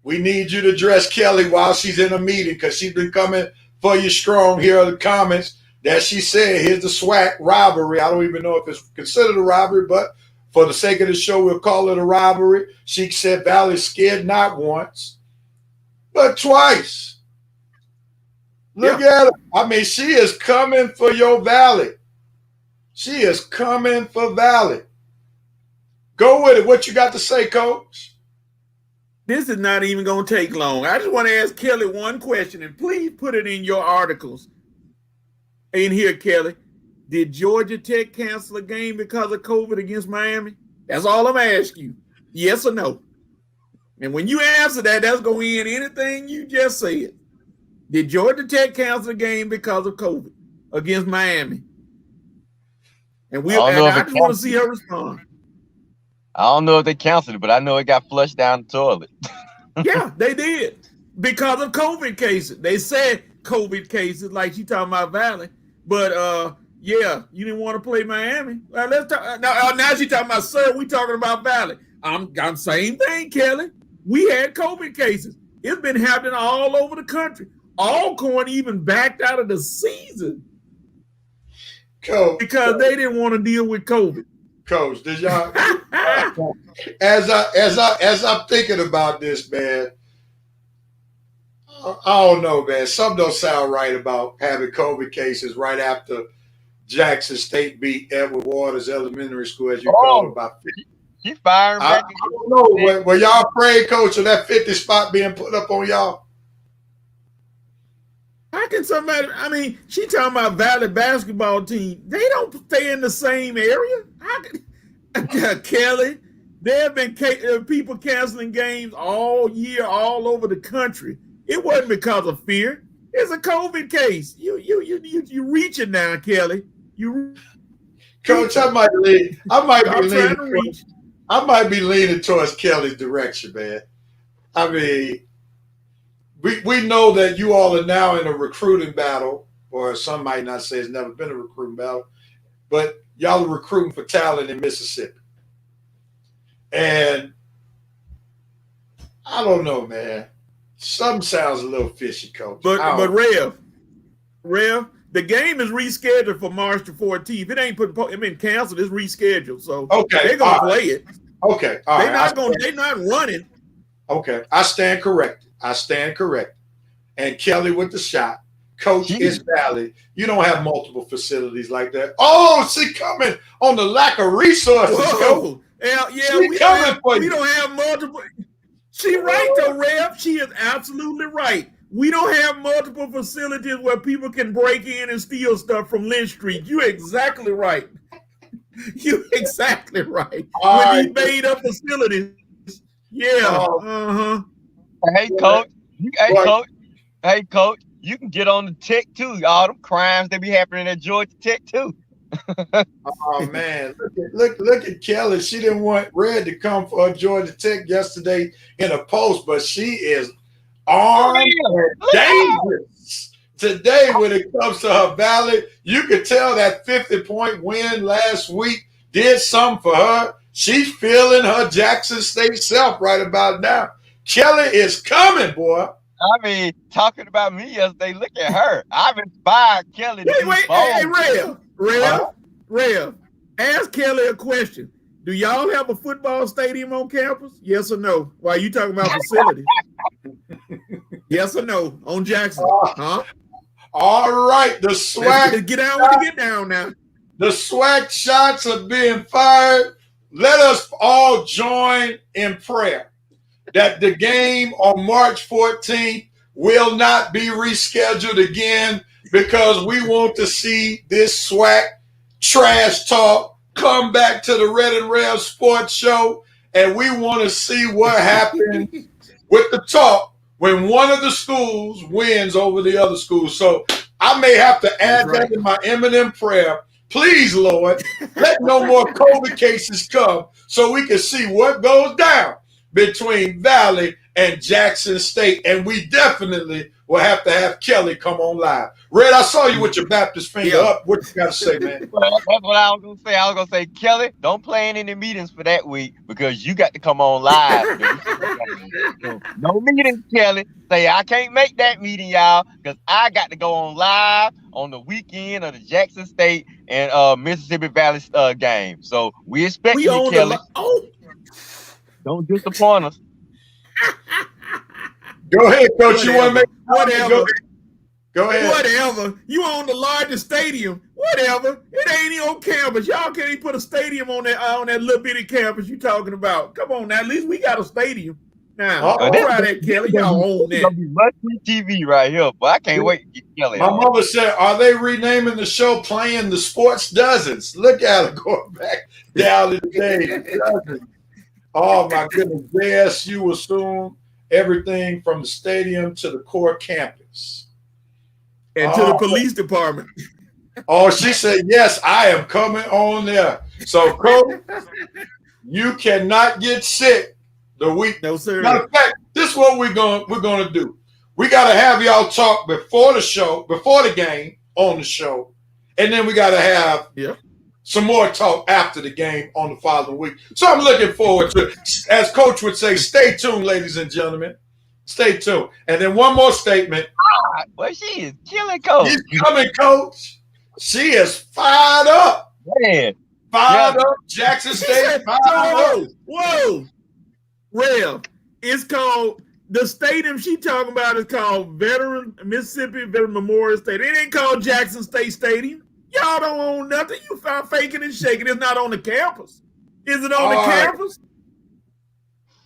we need you to address Kelly while she's in a meeting because she's been coming for you strong. Here are the comments that she said. Here's the SWAC rivalry. I don't even know if it's considered a rivalry, but for the sake of the show, we'll call it a rivalry. She said Valley scared not once, but twice. Look at her. I mean, she is coming for your Valley. She is coming for Valley. Go with it. What you got to say, Coach?
This is not even going to take long. I just want to ask Kelly one question, and please put it in your articles. In here, Kelly. Did Georgia Tech cancel a game because of COVID against Miami? That's all I'm asking you. Yes or no? And when you answer that, that's going to end anything you just said. Did Georgia Tech cancel a game because of COVID against Miami? And I just want to see her respond.
I don't know if they canceled it, but I know it got flushed down the toilet.
Yeah, they did. Because of COVID cases. They said COVID cases, like she talking about Valley. But yeah, you didn't want to play Miami. Well, let's talk now she talking about sir, we talking about Valley. I'm same thing, Kelly. We had COVID cases. It's been happening all over the country. Alcorn even backed out of the season.
Coach,
because they didn't want to deal with COVID.
Coach, did y'all as I'm thinking about this, man, I don't know, man. Something don't sound right about having COVID cases right after Jackson State beat Edward Waters Elementary School, as you call it, about 50.
She firing back.
I don't know. Were y'all afraid, Coach, of that 50 spot being put up on y'all?
How can somebody, I mean, she talking about Valley basketball team. They don't stay in the same area. How can, Kelly, there have been people canceling games all year, all over the country. It wasn't because of fear. It's a COVID case. You reaching now, Kelly.
Coach, I might be leaning towards Kelly's direction, man. I mean, we know that you all are now in a recruiting battle, or some might not say it's never been a recruiting battle, but y'all are recruiting for talent in Mississippi. And I don't know, man. Something sounds a little fishy, Coach.
But Rev, the game is rescheduled for March the 14th. It ain't been canceled. It's rescheduled. So they're gonna play it.
Okay, all right.
They're not running.
Okay, I stand corrected. And Kelly with the shot. Coach is valid. You don't have multiple facilities like that. Oh, she coming on the lack of resources.
Whoa. We don't have multiple. She right though, Rev. She is absolutely right. We don't have multiple facilities where people can break in and steal stuff from Lynch Street. You're exactly right. You're exactly right. With these made up facilities. Yeah.
Hey, Coach. Hey, Coach. You can get on the Tech too. All them crimes that be happening at Georgia Tech too.
Oh man, look at Kelly. She didn't want Red to come for Georgia Tech yesterday in a post, but she is armed and dangerous today when it comes to her Valley. You could tell that 50-point win last week did something for her. She's feeling her Jackson State self right about now. Kelly is coming, boy.
I mean, talking about me yesterday, look at her. I've inspired Kelly to
Wait, hey, Rev, ask Kelly a question. Do y'all have a football stadium on campus? Yes or no? Why you talking about facilities? Yes or no? On Jackson? Huh?
All right, the SWAC.
Get down now.
The SWAC shots are being fired. Let us all join in prayer that the game on March 14th will not be rescheduled again, because we want to see this SWAC trash talk come back to the Red and Rev Sports Show, and we want to see what happens with the talk when one of the schools wins over the other school. So I may have to add that in my imminent prayer. Please, Lord, let no more COVID cases come so we can see what goes down between Valley and Jackson State. And we definitely will have to have Kelly come on live. Red, I saw you with your Baptist finger up. What you got to say, man?
Well, that's what I was gonna say. I was gonna say, Kelly, don't plan any meetings for that week because you got to come on live. So, no meetings, Kelly. Say I can't make that meeting, y'all, because I got to go on live on the weekend of the Jackson State and Mississippi Valley game. So we expect you, Kelly. Don't disappoint us.
Go ahead, Coach. You want to make
whatever?
Go ahead.
Whatever. You own the largest stadium. Whatever. It ain't even on campus. Y'all can't even put a stadium on that little bitty campus you talking about. Come on now. At least we got a stadium. Now, try that, Kelly. Y'all own that.
It's gonna be must-see TV right here, but I can't wait to get Kelly.
My mother said, "Are they renaming the show Playing the Sports Dozens?" Look at it going back down the day. Oh my goodness. JSU will assume everything from the stadium to the core campus.
And to the police department.
Oh, she said, yes, I am coming on there. So, Coach, you cannot get sick the week.
No, sir.
Matter of fact, this is what we're gonna do. We gotta have y'all talk before the show, before the game, on the show, and then we gotta have some more talk after the game on the following week. So I'm looking forward to it. As Coach would say, stay tuned, ladies and gentlemen. Stay tuned. And then one more statement.
Well, she is killing, Coach.
She's coming, Coach. She is fired up.
Man.
Fired up. Jackson State.
Whoa. Real. It's called, the stadium she talking about is called Mississippi Veteran Memorial Stadium. It ain't called Jackson State Stadium. Y'all don't own nothing. You found faking and shaking. It's not on the campus. Is it on the campus?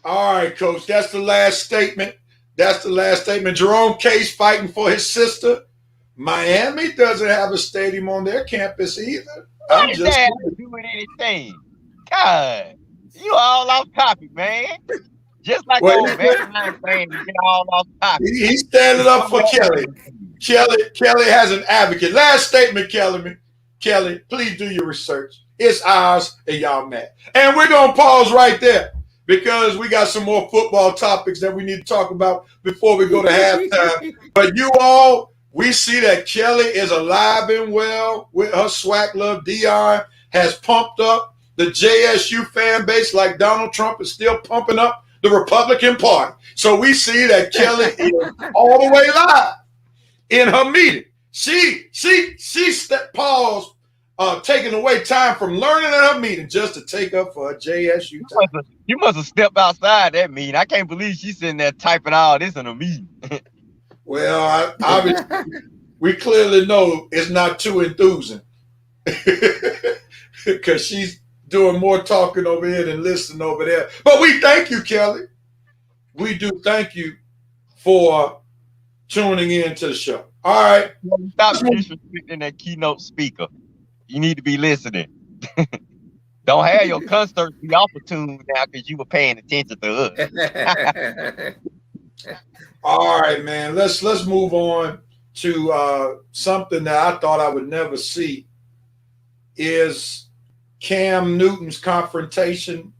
All right, Coach. That's the last statement. Jerome Case fighting for his sister. Miami doesn't have a stadium on their campus either.
What does that have to do with anything? God, you all off topic, man. Just like old Valentine's saying, you get all off topic.
He's standing up for Kelly. Kelly has an advocate. Last statement, Kelly, please do your research. It's ours and y'all mad. And we're going to pause right there because we got some more football topics that we need to talk about before we go to halftime. But you all, we see that Kelly is alive and well with her swag love. Dion has pumped up the JSU fan base like Donald Trump is still pumping up the Republican Party. So we see that Kelly is all the way live in her meeting. She paused, taking away time from learning at her meeting just to take up for a JSU time.
You must have stepped outside that meeting. I can't believe she's sitting there typing all this in a meeting.
Well, we clearly know it's not too enthusing because she's doing more talking over here than listening over there. But we thank you, Kelly. We do thank you for tuning in to the show. All right.
Stop disrespecting that keynote speaker. You need to be listening. Don't have your concerts be opportune now because you were paying attention to us.
All right, man. Let's move on to something that I thought I would never see is Cam Newton's confrontation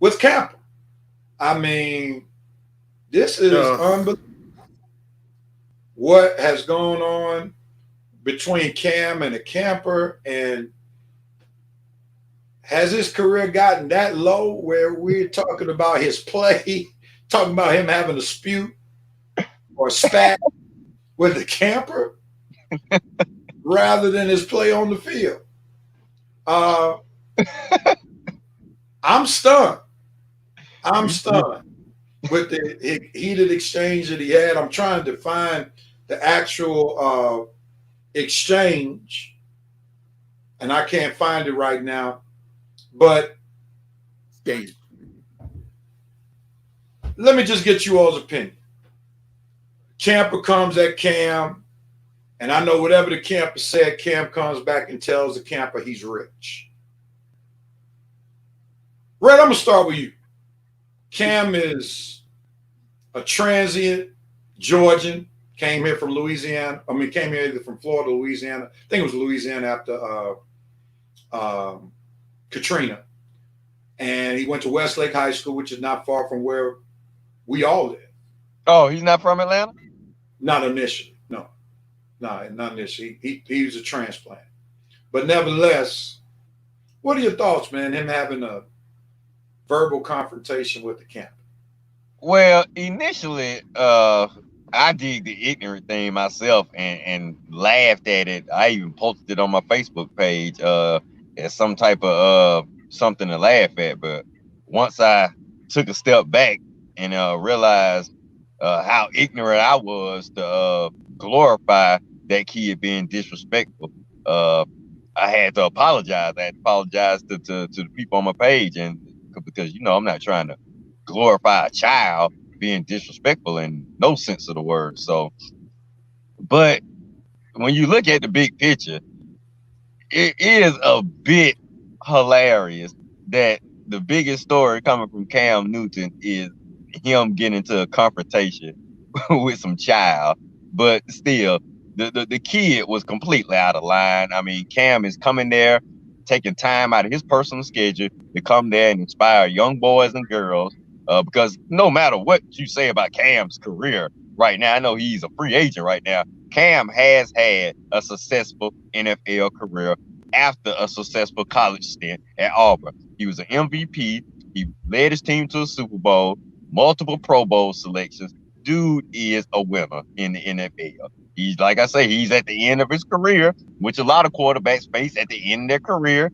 with Kappa. I mean, this is unbelievable. What has gone on between Cam and the camper, and has his career gotten that low where we're talking about his play, talking about him having a spew or spat with the camper rather than his play on the field? I'm stunned. With the heated exchange that he had. I'm trying to find the actual exchange, and I can't find it right now. But let me just get you all's opinion. Camper comes at Cam, and I know whatever the camper said, Cam comes back and tells the camper he's rich. Red, I'm going to start with you. Cam is a transient Georgian, came here from Louisiana. Came here either from Florida, Louisiana. I think it was Louisiana after Katrina. And he went to Westlake High School, which is not far from where we all live.
Oh, he's not from Atlanta?
Not initially, no, not initially. He was a transplant, but nevertheless, what are your thoughts, man? Him having a verbal confrontation with the camp.
Well, initially, I did the ignorant thing myself and laughed at it. I even posted it on my Facebook page, as some type of something to laugh at. But once I took a step back and realized how ignorant I was to glorify that kid being disrespectful, uh, I had to apologize. I had to apologize to the people on my page, and because I'm not trying to glorify a child being disrespectful in no sense of the word. So, but when you look at the big picture, it is a bit hilarious that the biggest story coming from Cam Newton is him getting into a confrontation with some child. But still, the kid was completely out of line. I mean, Cam is coming there, taking time out of his personal schedule to come there and inspire young boys and girls. Because no matter what you say about Cam's career right now, I know he's a free agent right now. Cam has had a successful NFL career after a successful college stint at Auburn. He was an MVP. He led his team to a Super Bowl, multiple Pro Bowl selections. Dude is a winner in the NFL. He's, like I say, he's at the end of his career, which a lot of quarterbacks face at the end of their career.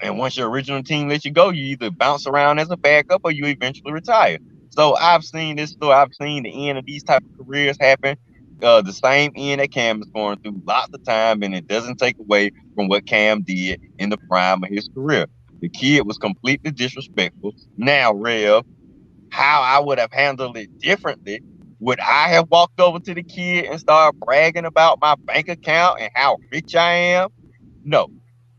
And once your original team lets you go, you either bounce around as a backup or you eventually retire. So I've seen this story. I've seen the end of these type of careers happen. The same end that Cam is going through lots of time, and it doesn't take away from what Cam did in the prime of his career. The kid was completely disrespectful. Now, Rev, how I would have handled it differently. Would I have walked over to the kid and started bragging about my bank account and how rich I am? No,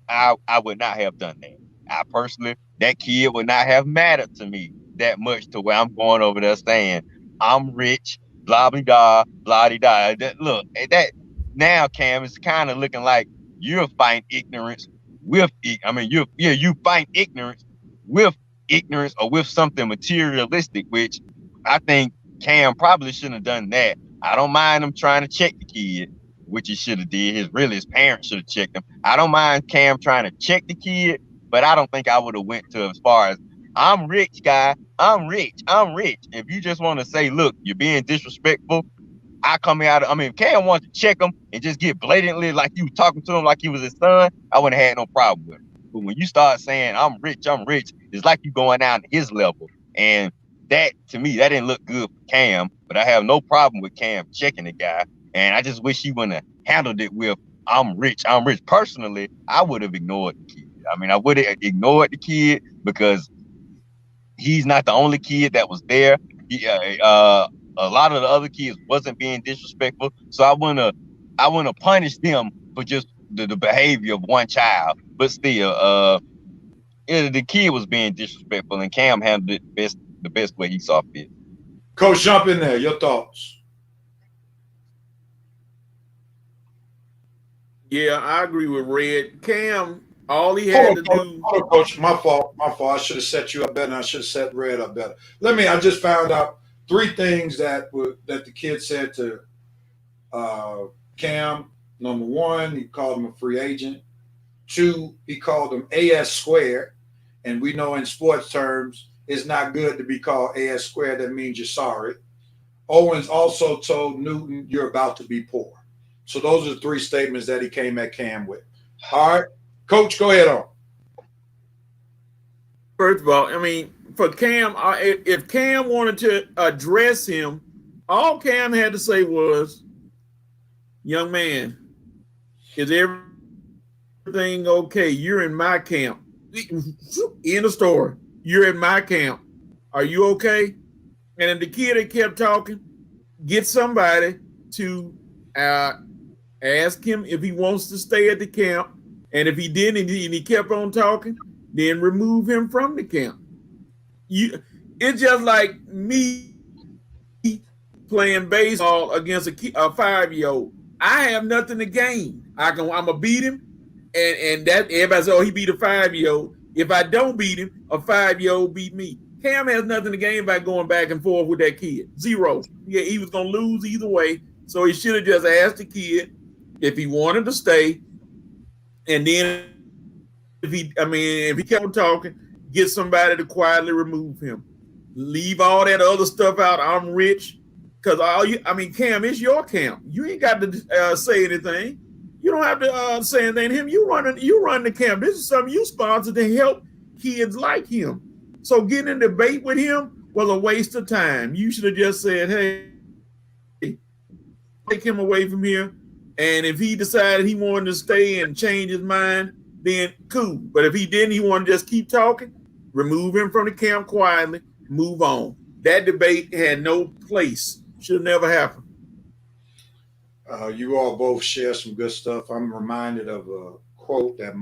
I would not have done that. I personally, that kid would not have mattered to me that much to where I'm going over there saying I'm rich, blah blah blah, blah blah. Look, that now Cam is kind of looking like you're fighting ignorance with. I mean, you fight ignorance with ignorance or with something materialistic, which I think Cam probably shouldn't have done that. I don't mind him trying to check the kid, which he should have did. His parents should have checked him. I don't mind Cam trying to check the kid, but I don't think I would have went to as far as I'm rich, guy. I'm rich. I'm rich. If you just want to say, look, you're being disrespectful, I come out. I mean, if Cam wanted to check him and just get blatantly like you talking to him like he was his son, I wouldn't have had no problem with him. But when you start saying I'm rich, it's like you going down to his level. And that, to me, that didn't look good for Cam. But I have no problem with Cam checking the guy. And I just wish he wouldn't have handled it with I'm rich. I'm rich. Personally, I would have ignored the kid. I mean, I would have ignored the kid because he's not the only kid that was there. A lot of the other kids wasn't being disrespectful, so I wouldn't have punished them for just the behavior of one child. But still, the kid was being disrespectful, and Cam handled it the best way he saw fit.
Coach, jump in there. Your thoughts?
Yeah, I agree with Red. Cam, all he had to do.
Hold on, Coach. My fault. I should have set you up better. I should have set Red up better. I just found out 3 things that the kid said to Cam. Number 1, he called him a free agent. 2, he called him AS squared. And we know in sports terms, it's not good to be called AS squared. That means you're sorry. Owens also told Newton, you're about to be poor. So those are the 3 statements that he came at Cam with. All right. Coach, go ahead on.
First of all, I mean, for Cam, if Cam wanted to address him, all Cam had to say was, young man, is everything okay? You're in my camp. In the story. You're in my camp. Are you okay? And if the kid had kept talking, get somebody to ask him if he wants to stay at the camp. And if he didn't and he kept on talking, then remove him from the camp. It's just like me playing baseball against a 5-year-old. I have nothing to gain. I'm gonna beat him, and that everybody says, oh, he beat a 5-year-old. If I don't beat him, a 5-year-old beat me. Cam has nothing to gain by going back and forth with that kid. Zero. Yeah, he was gonna lose either way. So he should have just asked the kid if he wanted to stay, and then if he kept on talking, get somebody to quietly remove him. Leave all that other stuff out. I'm rich. Because Cam, it's your camp. You ain't got to say anything. You don't have to say anything to him. You run the camp. This is something you sponsored to help kids like him. So getting in debate with him was a waste of time. You should have just said, hey, take him away from here. And if he decided he wanted to stay and change his mind, then cool. But if he didn't, he wanted to just keep talking, remove him from the camp quietly, move on. That debate had no place. Should never happen.
You all both share some good stuff. I'm reminded of a quote that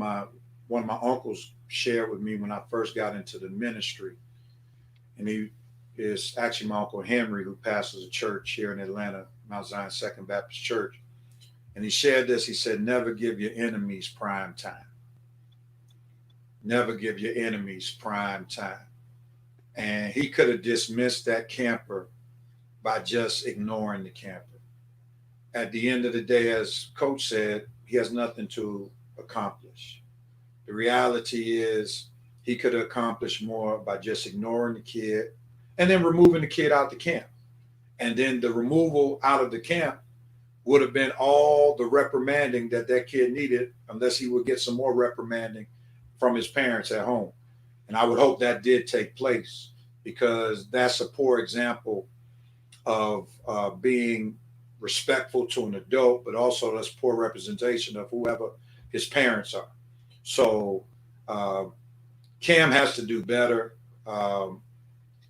one of my uncles shared with me when I first got into the ministry. And he is actually my Uncle Henry, who pastors a church here in Atlanta, Mount Zion Second Baptist Church. And he shared this. He said, never give your enemies prime time. Never give your enemies prime time. And he could have dismissed that camper by just ignoring the camper. At the end of the day, as Coach said, he has nothing to accomplish. The reality is he could have accomplished more by just ignoring the kid and then removing the kid out the camp. And then the removal out of the camp would have been all the reprimanding that kid needed, unless he would get some more reprimanding from his parents at home. And I would hope that did take place, because that's a poor example of being respectful to an adult, but also that's poor representation of whoever his parents are. So Cam has to do better.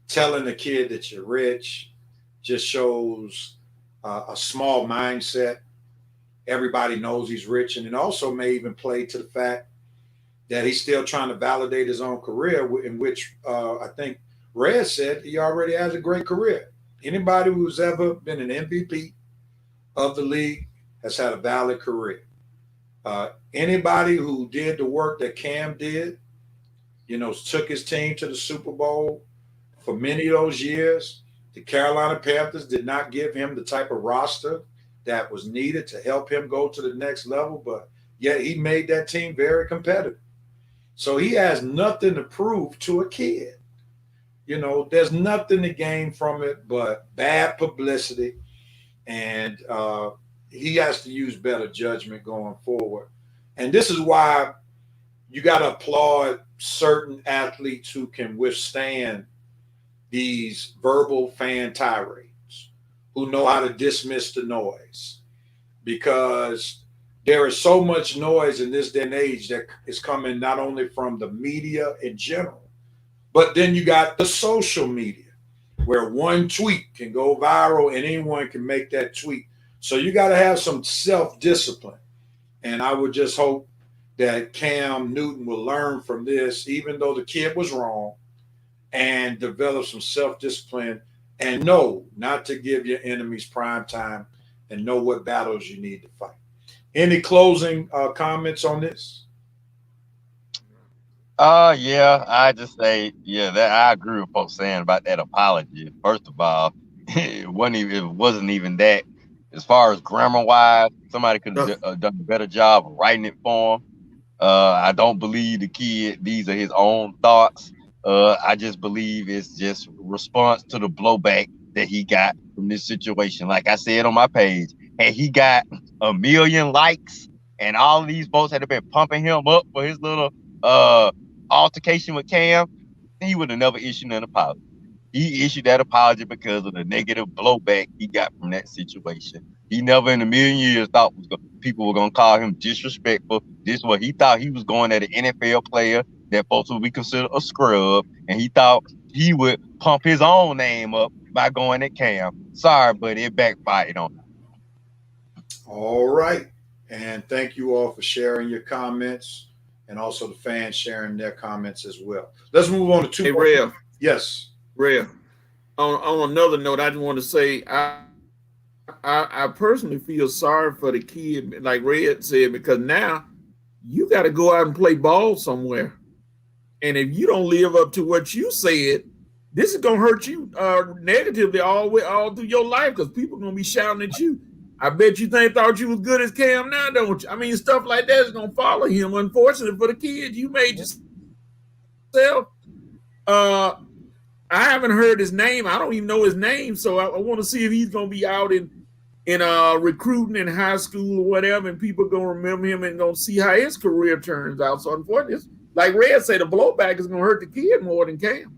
Telling the kid that you're rich just shows a small mindset. Everybody knows he's rich, and it also may even play to the fact that he's still trying to validate his own career, in which I think Red said he already has a great career. Anybody who's ever been an MVP of the league has had a valid career. Anybody who did the work that Cam did, took his team to the Super Bowl for many of those years, the Carolina Panthers did not give him the type of roster that was needed to help him go to the next level, but yet he made that team very competitive. So he has nothing to prove to a kid. There's nothing to gain from it but bad publicity, and he has to use better judgment going forward. And this is why you got to applaud certain athletes who can withstand these verbal fan tirades, who know how to dismiss the noise, because there is so much noise in this day and age that is coming not only from the media in general, but then you got the social media where one tweet can go viral and anyone can make that tweet. So you got to have some self-discipline. And I would just hope that Cam Newton will learn from this, even though the kid was wrong, and develop some self-discipline and know not to give your enemies prime time and know what battles you need to fight. Any closing comments on this?
Yeah, I just say, that I agree with folks saying about that apology. First of all, it wasn't even that. As far as grammar wise, somebody could have done a better job of writing it for him. I don't believe the kid, these are his own thoughts. I just believe it's just response to the blowback that he got from this situation. Like I said on my page, and he got 1 million likes, and all of these folks had been pumping him up for his little altercation with Cam, he would have never issued an apology. He issued that apology because of the negative blowback he got from that situation. He never in a million years thought people were going to call him disrespectful. This is what he thought. He was going at an NFL player that folks would be considered a scrub, and he thought he would pump his own name up by going at Cam. Sorry, but it backfired on him.
All right. And thank you all for sharing your comments, and also the fans sharing their comments as well. Let's move on to two.
Hey, Rev.
Yes.
Rev. On another note, I just want to say I personally feel sorry for the kid, like Red said, because now you got to go out and play ball somewhere. And if you don't live up to what you said, this is gonna hurt you negatively all through your life because people are gonna be shouting at you. I bet you thought you was good as Cam now, don't you? I mean, stuff like that is gonna follow him. Unfortunately for the kids, you made yourself. I haven't heard his name. I don't even know his name, so I want to see if he's gonna be out in recruiting in high school or whatever, and people are gonna remember him and gonna see how his career turns out. So unfortunately, like Red said, the blowback is gonna hurt the kid more than Cam.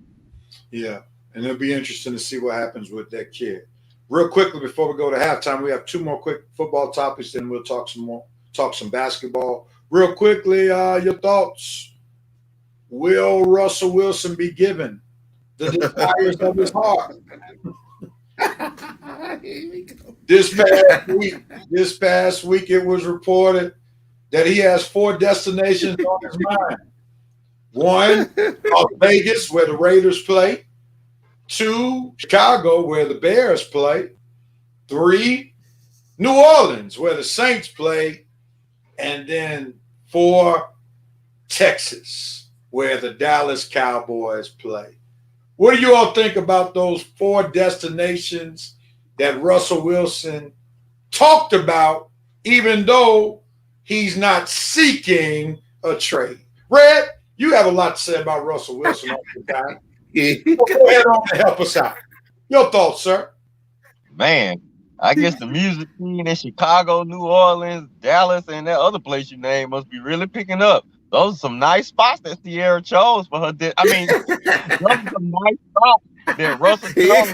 Yeah, and it'll be interesting to see what happens with that kid. Real quickly before we go to halftime, we have 2 more quick football topics, then we'll talk some basketball. Real quickly, your thoughts. Will Russell Wilson be given the desires of his heart? This past week, it was reported that he has 4 destinations on his mind. 1, Las Vegas, where the Raiders play. 2, Chicago, where the Bears play. 3, New Orleans, where the Saints play. And then 4, Texas, where the Dallas Cowboys play. What do you all think about those 4 destinations that Russell Wilson talked about, even though he's not seeking a trade? Red, you have a lot to say about Russell Wilson all the time. Go ahead on and help us out. Your thoughts, sir?
Man, I guess the music scene in Chicago, New Orleans, Dallas, and that other place you named must be really picking up. Those are some nice spots that Sierra chose for her. Those are some nice spots that Russell chose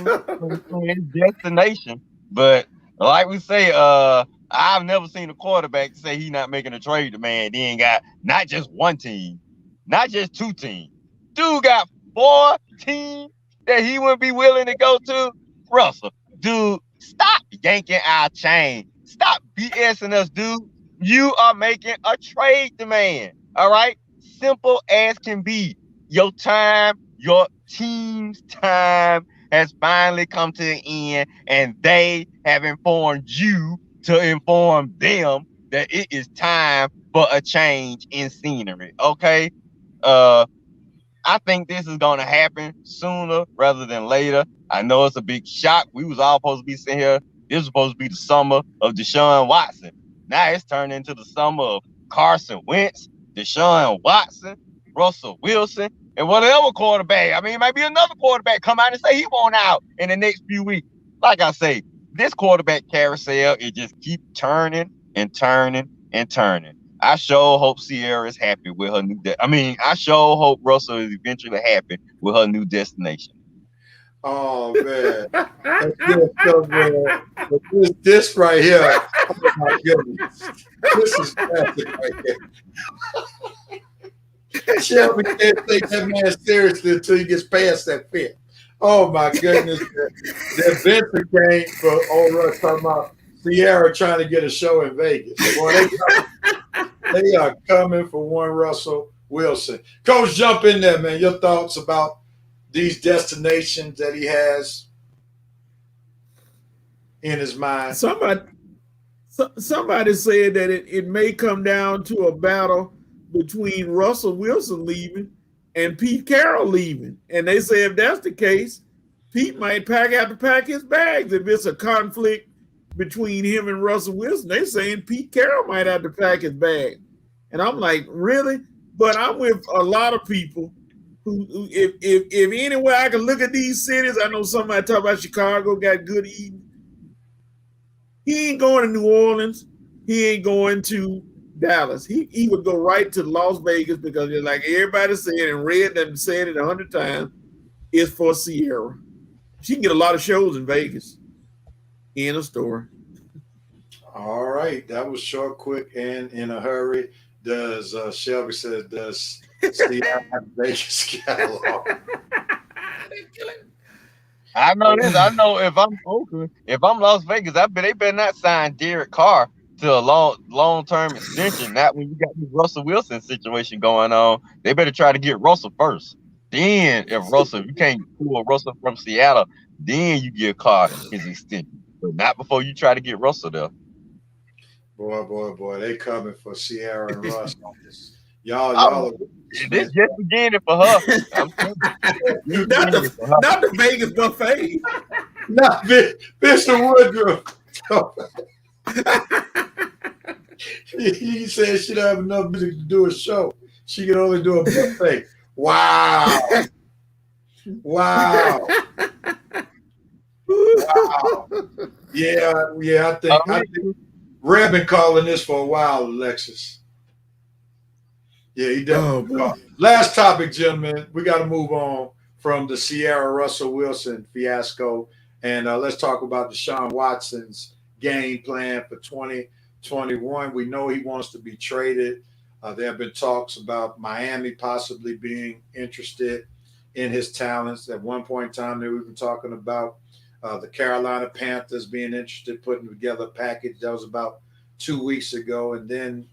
for his destination. But like we say, I've never seen a quarterback say he's not making a trade to man. He ain't got not just 1 team, not just 2 teams. Dude got 4 teams that he would be willing to go to. Russell, dude, stop yanking our chain. Stop BSing us, dude. You are making a trade demand. All right? Simple as can be. Your time, your team's time has finally come to an end, and they have informed you to inform them that it is time for a change in scenery. Okay? I think this is going to happen sooner rather than later. I know it's a big shock. We was all supposed to be sitting here. This was supposed to be the summer of Deshaun Watson. Now it's turned into the summer of Carson Wentz, Deshaun Watson, Russell Wilson, and whatever quarterback. I mean, it might be another quarterback come out and say he want out in the next few weeks. Like I say, this quarterback carousel, it just keep turning and turning and turning. I sure hope Sierra is happy with her new. I sure hope Russell is eventually happy with her new destination.
Oh man, this right here. Oh my goodness, this is classic right here. Shelby can't take that man seriously until he gets past that fit. Oh my goodness, that Vincent came for old Russ talking about Sierra trying to get a show in Vegas. Boy, they are coming for one Russell Wilson. Coach, jump in there, man. Your thoughts about these destinations that he has in his mind?
Somebody said that it may come down to a battle between Russell Wilson leaving and Pete Carroll leaving. And they say if that's the case, Pete might have to pack his bags if it's a conflict between him and Russell Wilson. They're saying Pete Carroll might have to pack his bag. And I'm like, really? But I'm with a lot of people who if anywhere I can look at these cities, I know somebody talk about Chicago got good eating. He ain't going to New Orleans. He ain't going to Dallas. He would go right to Las Vegas because it's like everybody said and Red done said it 100 times, it's for Sierra. She can get a lot of shows in Vegas. In a store.
All right. That was short, quick, and in a hurry. Does Shelby says does Sierra have Vegas catalog?
I know this. I know if I'm Oakland, if I'm Las Vegas, I bet they better not sign Derek Carr to a long-term extension. Not when you got this Russell Wilson situation going on. They better try to get Russell first. Then if you can't pull Russell from Seattle, then you give Carr his extension. But not before you try to get Russell there.
Boy, they coming for Sierra and Russ on this. Y'all.
This just beginning for her. I'm
not the Vegas buffet.
Not Mr. Woodruff. He said she don't have enough music to do a show. She can only do a buffet. Wow. Wow. Wow. Yeah, I think Red been calling this for a while, Alexis. Yeah, he definitely called. Last topic, gentlemen. We got to move on from the Sierra Russell Wilson fiasco. And let's talk about Deshaun Watson's game plan for 2021. We know he wants to be traded. There have been talks about Miami possibly being interested in his talents. At one point in time, we've been talking about the Carolina Panthers being interested, putting together a package. That was about 2 weeks ago. And then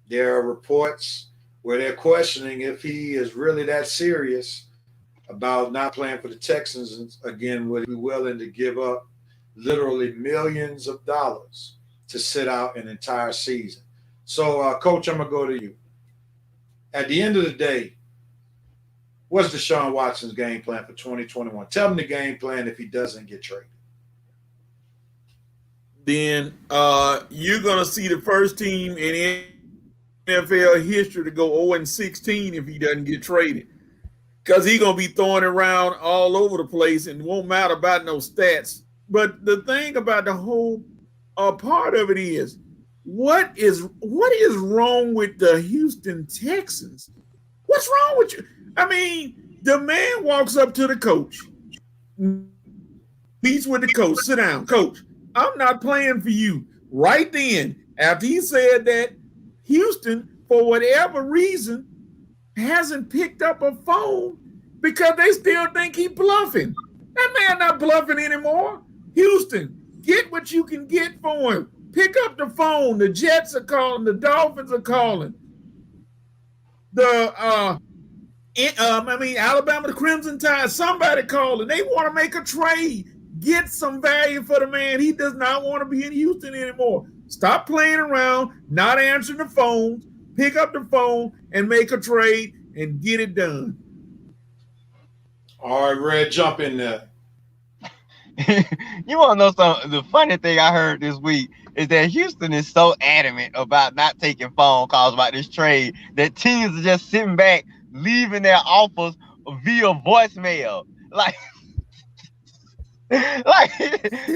there are reports where they're questioning if he is really that serious about not playing for the Texans. And again, would he be willing to give up literally millions of dollars to sit out an entire season? So, Coach, I'm going to go to you. At the end of the day, what's Deshaun Watson's game plan for 2021? Tell him the game plan if he doesn't get traded.
Then you're going to see the first team in NFL history to go 0-16 if he doesn't get traded. Because he's going to be throwing around all over the place and won't matter about no stats. But the thing about the whole part of it is, what is wrong with the Houston Texans? What's wrong with you? I mean, the man walks up to the coach, meets with the coach, sit down, coach, I'm not playing for you. Right then, after he said that, Houston, for whatever reason, hasn't picked up a phone because they still think he's bluffing. That man not bluffing anymore. Houston, get what you can get for him. Pick up the phone. The Jets are calling. The Dolphins are calling. Alabama, the Crimson Tide, somebody calling. They want to make a trade. Get some value for the man. He does not want to be in Houston anymore. Stop playing around, not answering the phones. Pick up the phone and make a trade and get it done.
All right, Red, jump in there.
You want to know something? The funny thing I heard this week is that Houston is so adamant about not taking phone calls about this trade that teams are just sitting back, leaving their offers via voicemail.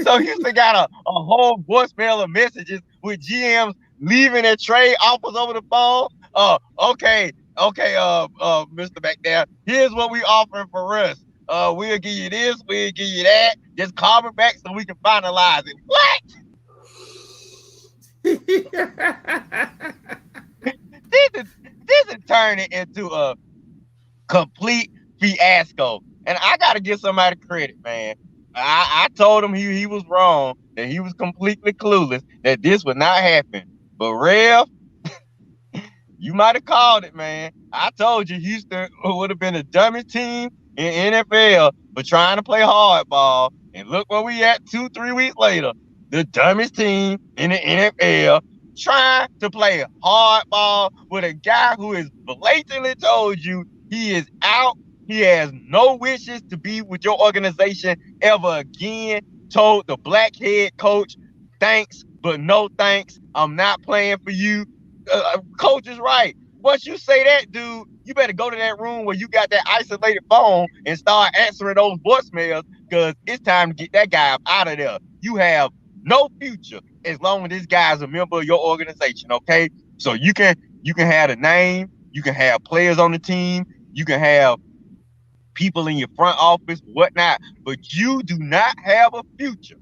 So Houston got a whole voicemail of messages with GMs leaving their trade offers over the phone. Okay, Mr. Back there, here's what we offering for us. We'll give you this, we'll give you that. Just call me back so we can finalize it. What? This is turning into a complete fiasco. And I gotta give somebody credit, man. I told him he was wrong, that he was completely clueless, that this would not happen. But Rev, you might have called it, man. I told you Houston would have been the dumbest team in NFL for trying to play hardball. And look where we at 2-3 weeks later. The dumbest team in the NFL trying to play hardball with a guy who has blatantly told you he is out. He has no wishes to be with your organization ever again. Told the black head coach, thanks, but no thanks. I'm not playing for you. Coach is right. Once you say that, dude, you better go to that room where you got that isolated phone and start answering those voicemails, because it's time to get that guy up out of there. You have no future as long as this guy's a member of your organization, okay? So you can have the name, you can have players on the team, you can have people in your front office, whatnot, but you do not have a future.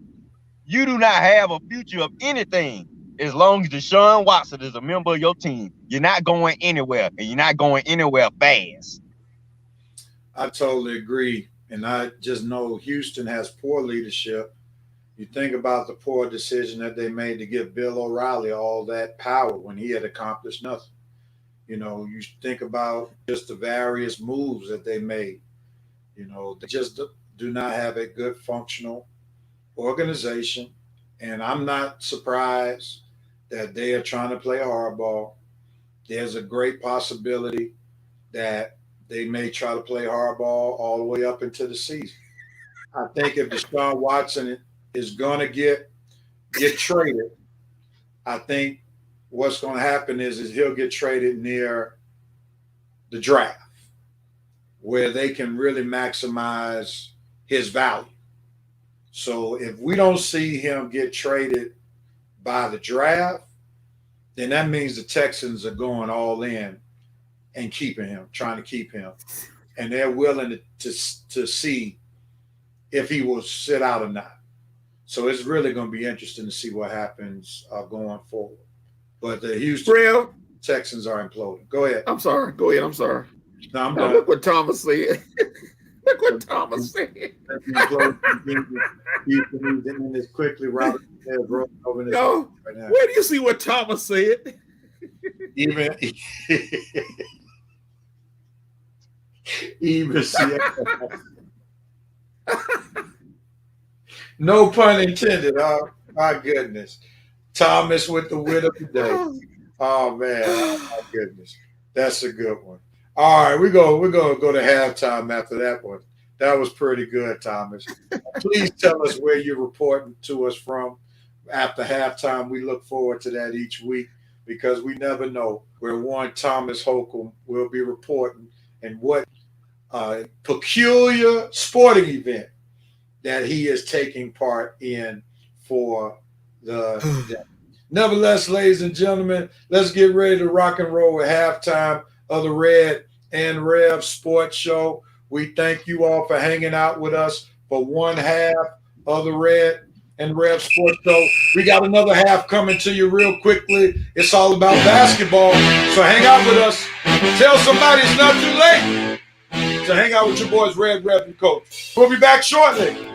You do not have a future of anything as long as Deshaun Watson is a member of your team. You're not going anywhere, and you're not going anywhere fast.
I totally agree. And I just know Houston has poor leadership. You think about the poor decision that they made to give Bill O'Reilly all that power when he had accomplished nothing. You know, you think about just the various moves that they made. You know, they just do not have a good functional organization. And I'm not surprised that they are trying to play hardball. there's a great possibility that they may try to play hardball all the way up into the season. I think if Deshaun Watson is going to get traded, I think what's going to happen is he'll get traded near the draft, where they can really maximize his value. So if we don't see him get traded by the draft, then that means the Texans are going all in and keeping him, trying to keep him. And they're willing to see if he will sit out or not. So it's really going to be interesting to see what happens going forward. But the Houston Texans are imploding. Go ahead.
I'm sorry. Go ahead. I'm sorry.
No, I'm
now,
done.
look what Thomas said. Look what Thomas said.
Houston is quickly. Robert over this
no,
right now.
Where do you see what Thomas said?
Even no pun intended. Oh my goodness. Thomas with the wit of the day. Oh man, oh my goodness. That's a good one. All right, we're gonna go to halftime after that one. That was pretty good, Thomas. Please tell us where you're reporting to us from after halftime. We look forward to that each week because we never know where one Thomas Holcomb will be reporting and what peculiar sporting event that he is taking part in for the day. Nevertheless, ladies and gentlemen, let's get ready to rock and roll with halftime of the Red and Rev Sports Show. We thank you all for hanging out with us for one half of the Red and Rev Sports Show. We got another half coming to you real quickly. It's all about basketball. So hang out with us. Tell somebody it's not too late to hang out with your boys, Red, Rev, and Coach. We'll be back shortly.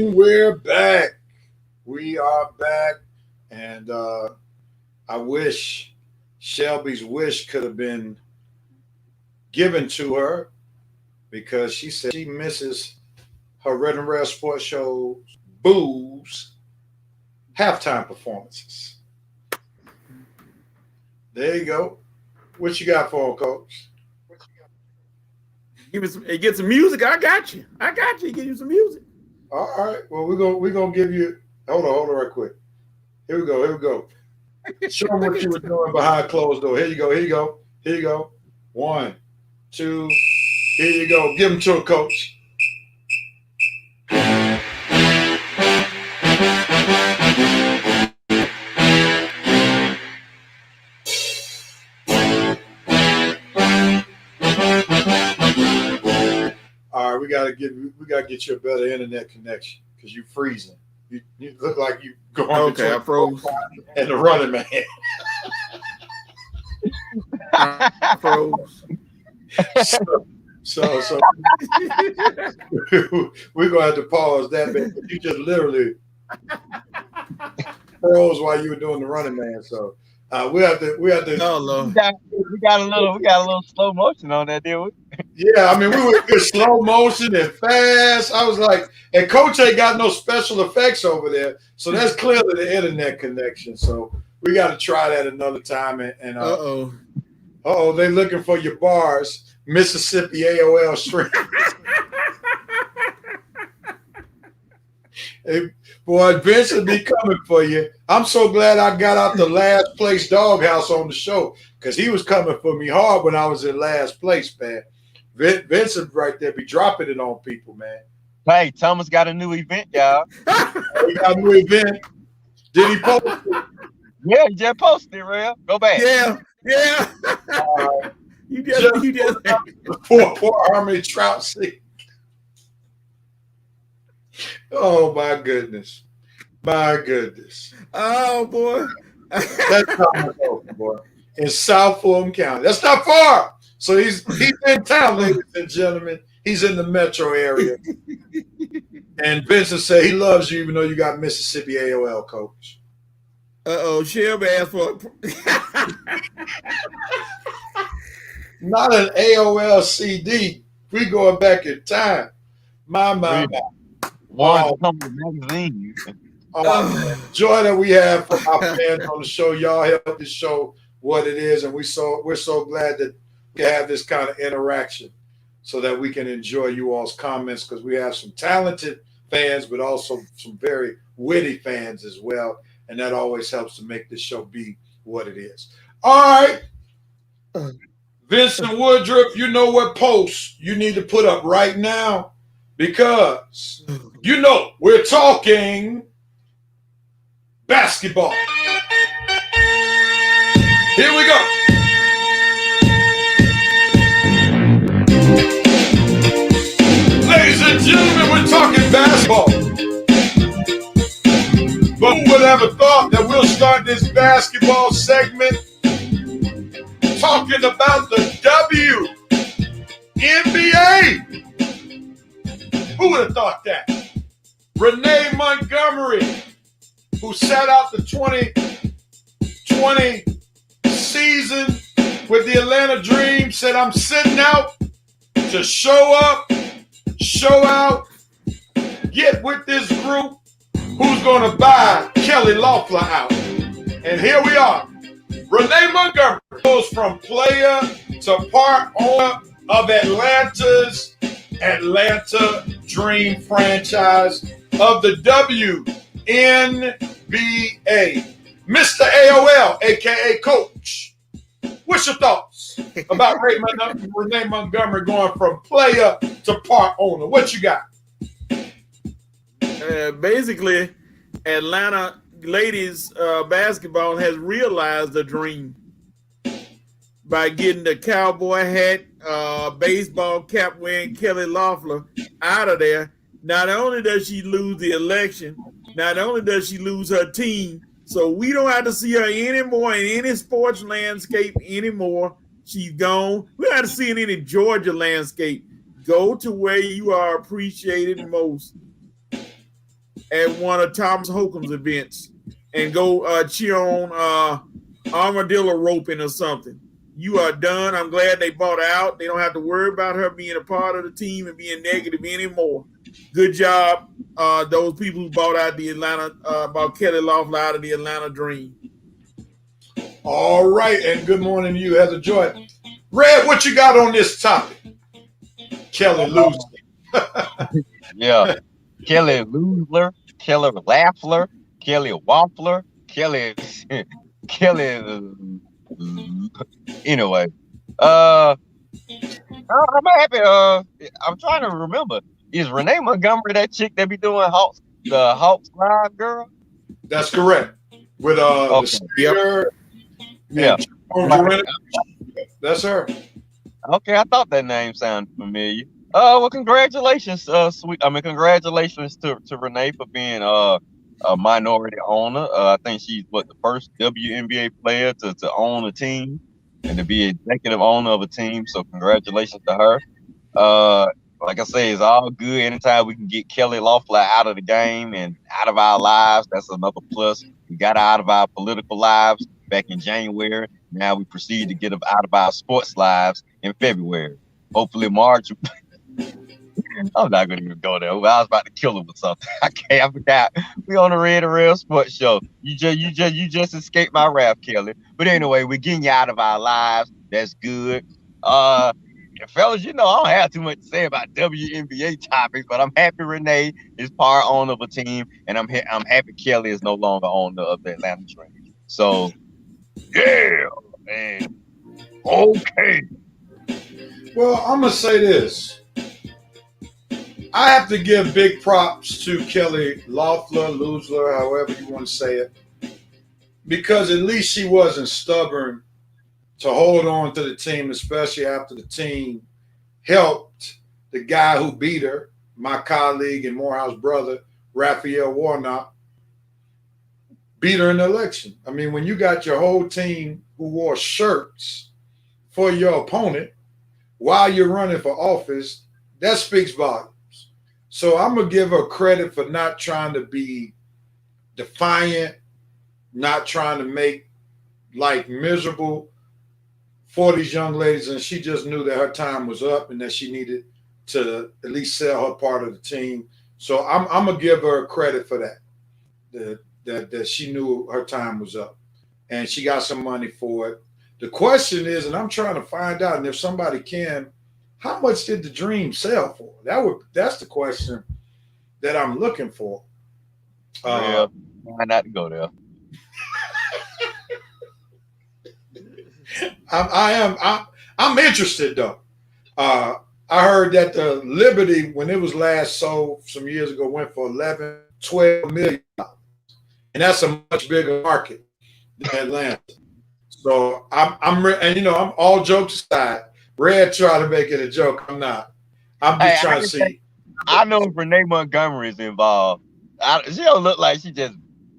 We're back. We are back. And I wish Shelby's wish could have been given to her because she said she misses her Red and Rare Sports Show Boo's halftime performances. There you go. What you got for him, Coach?
Get some music. I got you. Give you some music.
All right. Well, we're gonna give you. Hold on, right quick. Here we go. Show them what you were doing behind closed door. Here you go. 1, 2. Here you go. Give them to a coach. All right, we gotta get you a better internet connection because you're freezing. You look like you going
okay. I froze.
And the running man.
Pros.
So we're gonna have to pause that, man. You just literally froze while you were doing the running man. So we have to.
Oh, Lord.
we got a little slow motion on that, didn't we?
Yeah, I mean, we were in slow motion and fast. I was like, and Coach ain't got no special effects over there, so that's clearly the internet connection. So we got to try that another time. And they looking for your bars, Mississippi AOL stream. Hey, boy, Vince will be coming for you. I'm so glad I got out the last place doghouse on the show because he was coming for me hard when I was in last place, man. Vincent right there be dropping it on people, man.
Hey, Thomas got a new event, y'all.
He got a new event. Did he post it?
Yeah, he just posted it, real. Go back.
Yeah. You just
poor Harmony Trout seat. Oh my goodness.
Oh boy.
That's Thomas Oakland, boy. In South Fulton County. That's not far. So he's in town, ladies and gentlemen. He's in the metro area. And Vincent said he loves you even though you got Mississippi AOL, Coach.
Shelby asked for
not an AOL CD. We going back in time. My.
One magazine.
Joy that we have from our fans on the show. Y'all help this show what it is, and we're so glad that we have this kind of interaction so that we can enjoy you all's comments because we have some talented fans, but also some very witty fans as well. And that always helps to make this show be what it is. All right. Vincent Woodruff, you know what post you need to put up right now because, we're talking basketball. Here we go. Ladies and gentlemen, we're talking basketball. But who would have thought that we'll start this basketball segment talking about the WNBA? Who would have thought that? Renee Montgomery, who sat out the 2020 season with the Atlanta Dream, said, I'm sitting out to show up, show out, get with this group who's going to buy Kelly Loeffler out. And here we are. Renee Montgomery goes from player to part owner of Atlanta's Atlanta Dream franchise of the WNBA. Mr. AOL, a.k.a. Coach, what's your thoughts about Renee Montgomery going from player to part owner? What you got?
Basically, Atlanta ladies basketball has realized the dream by getting the cowboy hat, baseball cap wearing Kelly Loeffler out of there. Not only does she lose the election, not only does she lose her team, so we don't have to see her anymore in any sports landscape anymore. She's gone. We don't have to see in any Georgia landscape. Go to where you are appreciated most at one of Thomas Holcomb's events and go cheer on armadillo roping or something. You are done. I'm glad they bought her out. They don't have to worry about her being a part of the team and being negative anymore. Good job, those people who bought out the Atlanta, bought Kelly Loeffler out of the Atlanta Dream.
All right, and good morning to you, Heather Joy. Red, what you got on this topic? Kelly losing.
Yeah. Kelly Loeffler, Kelly Loeffler, Kelly Waffler, Kelly. Anyway, I'm happy. I'm trying to remember. Is Renee Montgomery that chick that be doing the Hawks Live girl?
That's correct. With the speaker.
Yeah.
That's her.
Okay, I thought that name sounded familiar. Well, congratulations, congratulations to Renee for being a minority owner. I think she's the first WNBA player to own a team. and to be executive owner of a team. So congratulations to her. Like I say, it's all good. Anytime we can get Kelly Loeffler out of the game and out of our lives, that's another plus. We got her out of our political lives back in January. Now we proceed to get her out of our sports lives in February. Hopefully March. I'm not gonna even go there. I was about to kill him with something. I forgot. We on the Red and Real Sports Show. You just escaped my wrath, Kelly. But anyway, we're getting you out of our lives. That's good. Fellas, I don't have too much to say about WNBA topics, but I'm happy Renee is part owner of a team, and I'm happy Kelly is no longer owner of the Atlanta Dream. So, yeah, man. Okay.
Well, I'm gonna say this. I have to give big props to Kelly Loeffler, however you want to say it, because at least she wasn't stubborn to hold on to the team, especially after the team helped the guy who beat her, my colleague and Morehouse brother, Raphael Warnock, beat her in the election. I mean, when you got your whole team who wore shirts for your opponent while you're running for office, that speaks volumes. So I'm going to give her credit for not trying to be defiant, not trying to make life miserable for these young ladies. And she just knew that her time was up and that she needed to at least sell her part of the team. So I'm going to give her credit for that, that she knew her time was up. And she got some money for it. The question is, and I'm trying to find out, and if somebody can, how much did the Dream sell for? That's the question that I'm looking for.
Why not to go there?
I'm interested though. I heard that the Liberty, when it was last sold some years ago, went for $11-12 million, and that's a much bigger market than Atlanta. So I'm all jokes aside. Red trying to make it a joke. I'm not. I'm just trying to see.
I know if Renee Montgomery is involved, she don't look like she just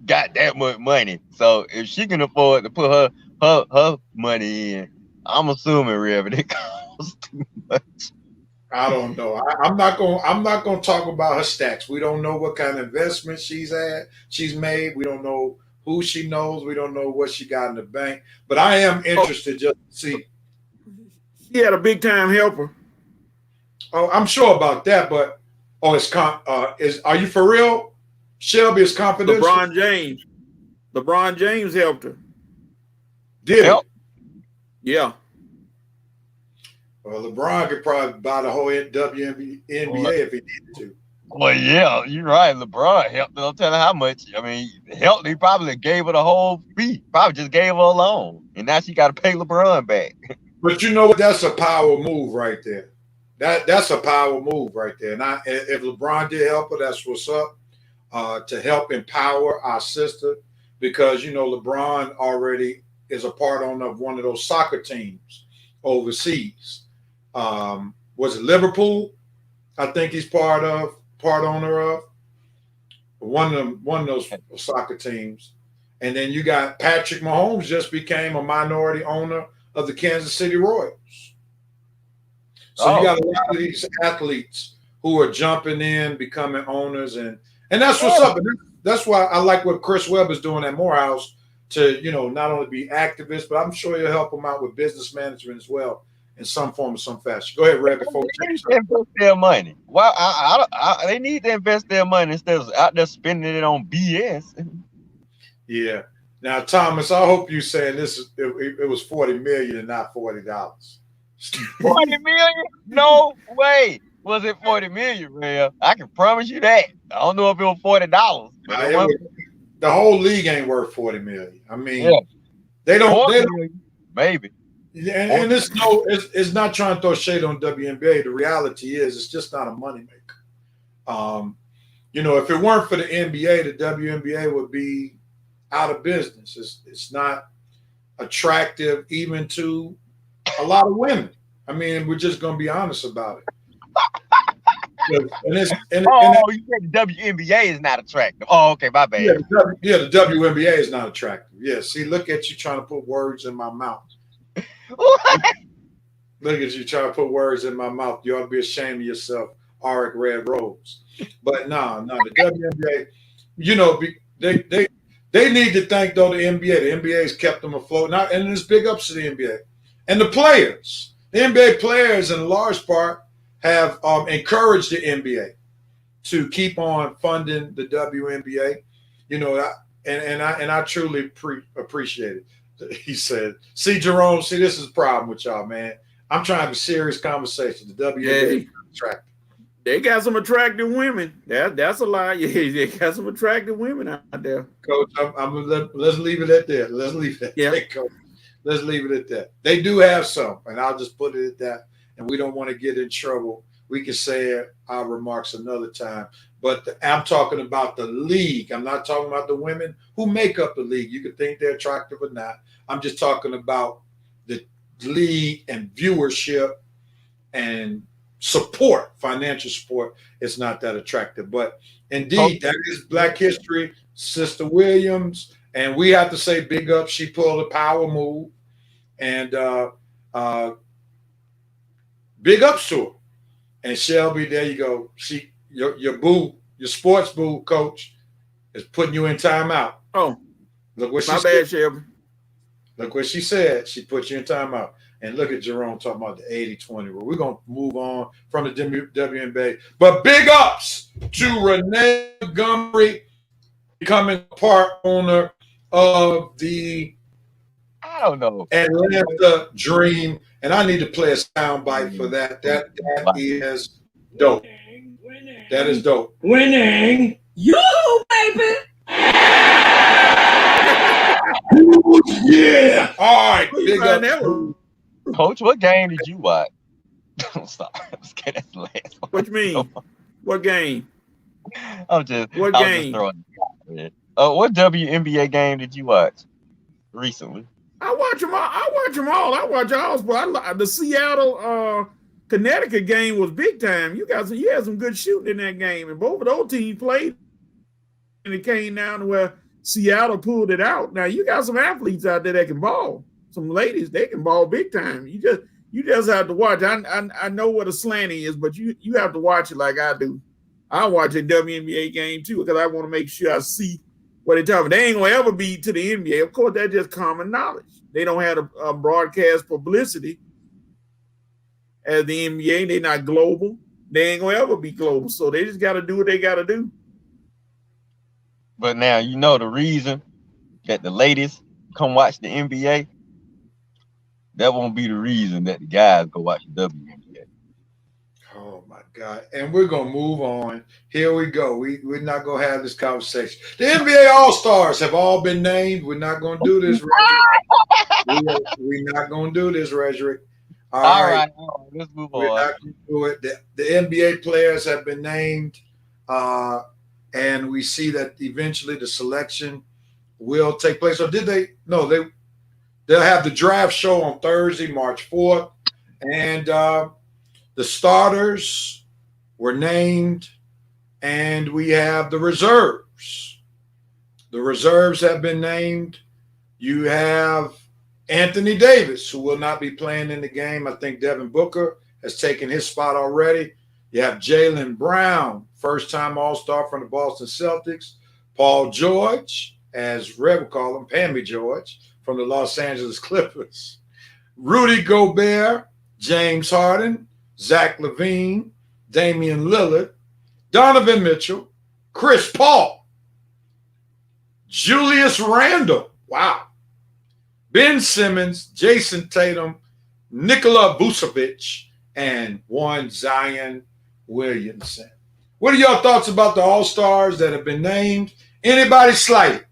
got that much money. So if she can afford to put her money in, I'm assuming Rev, it costs too much.
I don't know. I'm not going to talk about her stacks. We don't know what kind of investment she's made. We don't know who she knows. We don't know what she got in the bank. But I am interested just to see.
She had a big time helper.
Oh, I'm sure about that. But are you for real? Shelby is confidential.
LeBron James helped her.
Did he?
Yeah.
Well, LeBron could probably buy the whole WNBA if he needed to.
Well, yeah, you're right. LeBron helped. Don't tell her how much. I mean, helped. He probably gave her the whole fee. Probably just gave her a loan, and now she got to pay LeBron back.
But you know what? That's a power move right there. That's a power move right there. And if LeBron did help her, that's what's up. To help empower our sister, because LeBron already is a part owner of one of those soccer teams overseas. Was it Liverpool? I think he's part owner of one of those soccer teams. And then you got Patrick Mahomes just became a minority owner of the Kansas City Royals. So you got a lot of these athletes who are jumping in, becoming owners, and that's what's up. And that's why I like what Chris Webb is doing at Morehouse to, not only be activists, but I'm sure you'll help them out with business management as well in some form or some fashion. Go ahead, Red, before we
invest their money. Well, they need to invest their money instead of out there spending it on BS.
Yeah. Now, Thomas, I hope you saying it was $40 million and not $40.
$40 million? No way. Was it $40 million, Real? I can promise you that. I don't know if it was $40.
The whole league ain't worth $40 million. I mean, they don't.
Maybe.
And it's not trying to throw shade on WNBA. The reality is, it's just not a moneymaker. If it weren't for the NBA, the WNBA would be out of business. It's not attractive even to a lot of women. I mean, we're just going to be honest about it.
You said the WNBA is not attractive. Oh, okay, my bad.
The WNBA is not attractive. Yeah, see, look at you trying to put words in my mouth. Look at you trying to put words in my mouth. You ought to be ashamed of yourself, Auric Red Rose. But no, the WNBA, you know, they need to thank though the NBA. The NBA has kept them afloat. Now, and there's big ups to the NBA and the players. The NBA players, in large part, have encouraged the NBA to keep on funding the WNBA. You know, and I truly appreciate it. He said, "See, Jerome, see, this is a problem with y'all, man. I'm trying to have a serious conversation. The WNBA is attractive.
They got some attractive women. That's a lie. Yeah, they got some attractive women out there.
Coach, let's leave it at that. Let's leave it at that, Coach. Let's leave it at that. They do have some, and I'll just put it at that. And we don't want to get in trouble. We can say our remarks another time. But I'm talking about the league. I'm not talking about the women who make up the league. You can think they're attractive or not. I'm just talking about the league and viewership and support, financial support. It's not that attractive. But indeed, that is Black history. Sister Williams. And we have to say big up. She pulled a power move. And big ups to her. And Shelby, there you go. Your boo, your sports boo coach is putting you in timeout.
Oh,
look what she
said. My bad, Shelby.
Look what she said. She put you in timeout. And look at Jerome talking about the 80-20 rule. We're going to move on from the WNBA. But big ups to Renee Montgomery becoming part owner of the Atlanta Dream. And I need to play a sound bite for that. That is dope. That is dope.
Winning. You, baby.
Yeah. All right. Big up.
Coach, what game did you watch? Stop. That's the last one.
What you mean? What game?
What game? What WNBA game did you watch recently?
I watch them all. I watch all. But the Seattle, Connecticut game was big time. You had some good shooting in that game, and both of those teams played. And it came down to where Seattle pulled it out. Now you got some athletes out there that can ball. Some ladies, they can ball big time. You just have to watch. I know what a slanty is, but you have to watch it like I do. I watch a WNBA game too because I want to make sure I see what they're talking about. They ain't gonna ever be to the NBA. Of course, that's just common knowledge. They don't have a broadcast publicity as the NBA. They're not global. They ain't gonna ever be global. So they just got to do what they got to do.
But now you know the reason that the ladies come watch the NBA. That won't be the reason that the guys go watch the WNBA.
Oh my God. And we're gonna move on. Here we go. We're not gonna have this conversation. The NBA All-Stars have all been named. We're not gonna do this, Redrick. We're not gonna do this, Redrick. All right.
Let's move
on. We're not gonna do it. The NBA players have been named, and we see that eventually the selection will take place. Or did they? No, they'll have the draft show on Thursday, March 4th. And the starters were named, and we have the reserves. The reserves have been named. You have Anthony Davis, who will not be playing in the game. I think Devin Booker has taken his spot already. You have Jaylen Brown, first-time All-Star from the Boston Celtics. Paul George, as Red would call him, Pammy George, from the Los Angeles Clippers. Rudy Gobert, James Harden, Zach LaVine, Damian Lillard, Donovan Mitchell, Chris Paul, Julius Randle, wow, Ben Simmons, Jason Tatum, Nikola Vucevic, and one Zion Williamson. What are your thoughts about the All-Stars that have been named? Anybody slighted?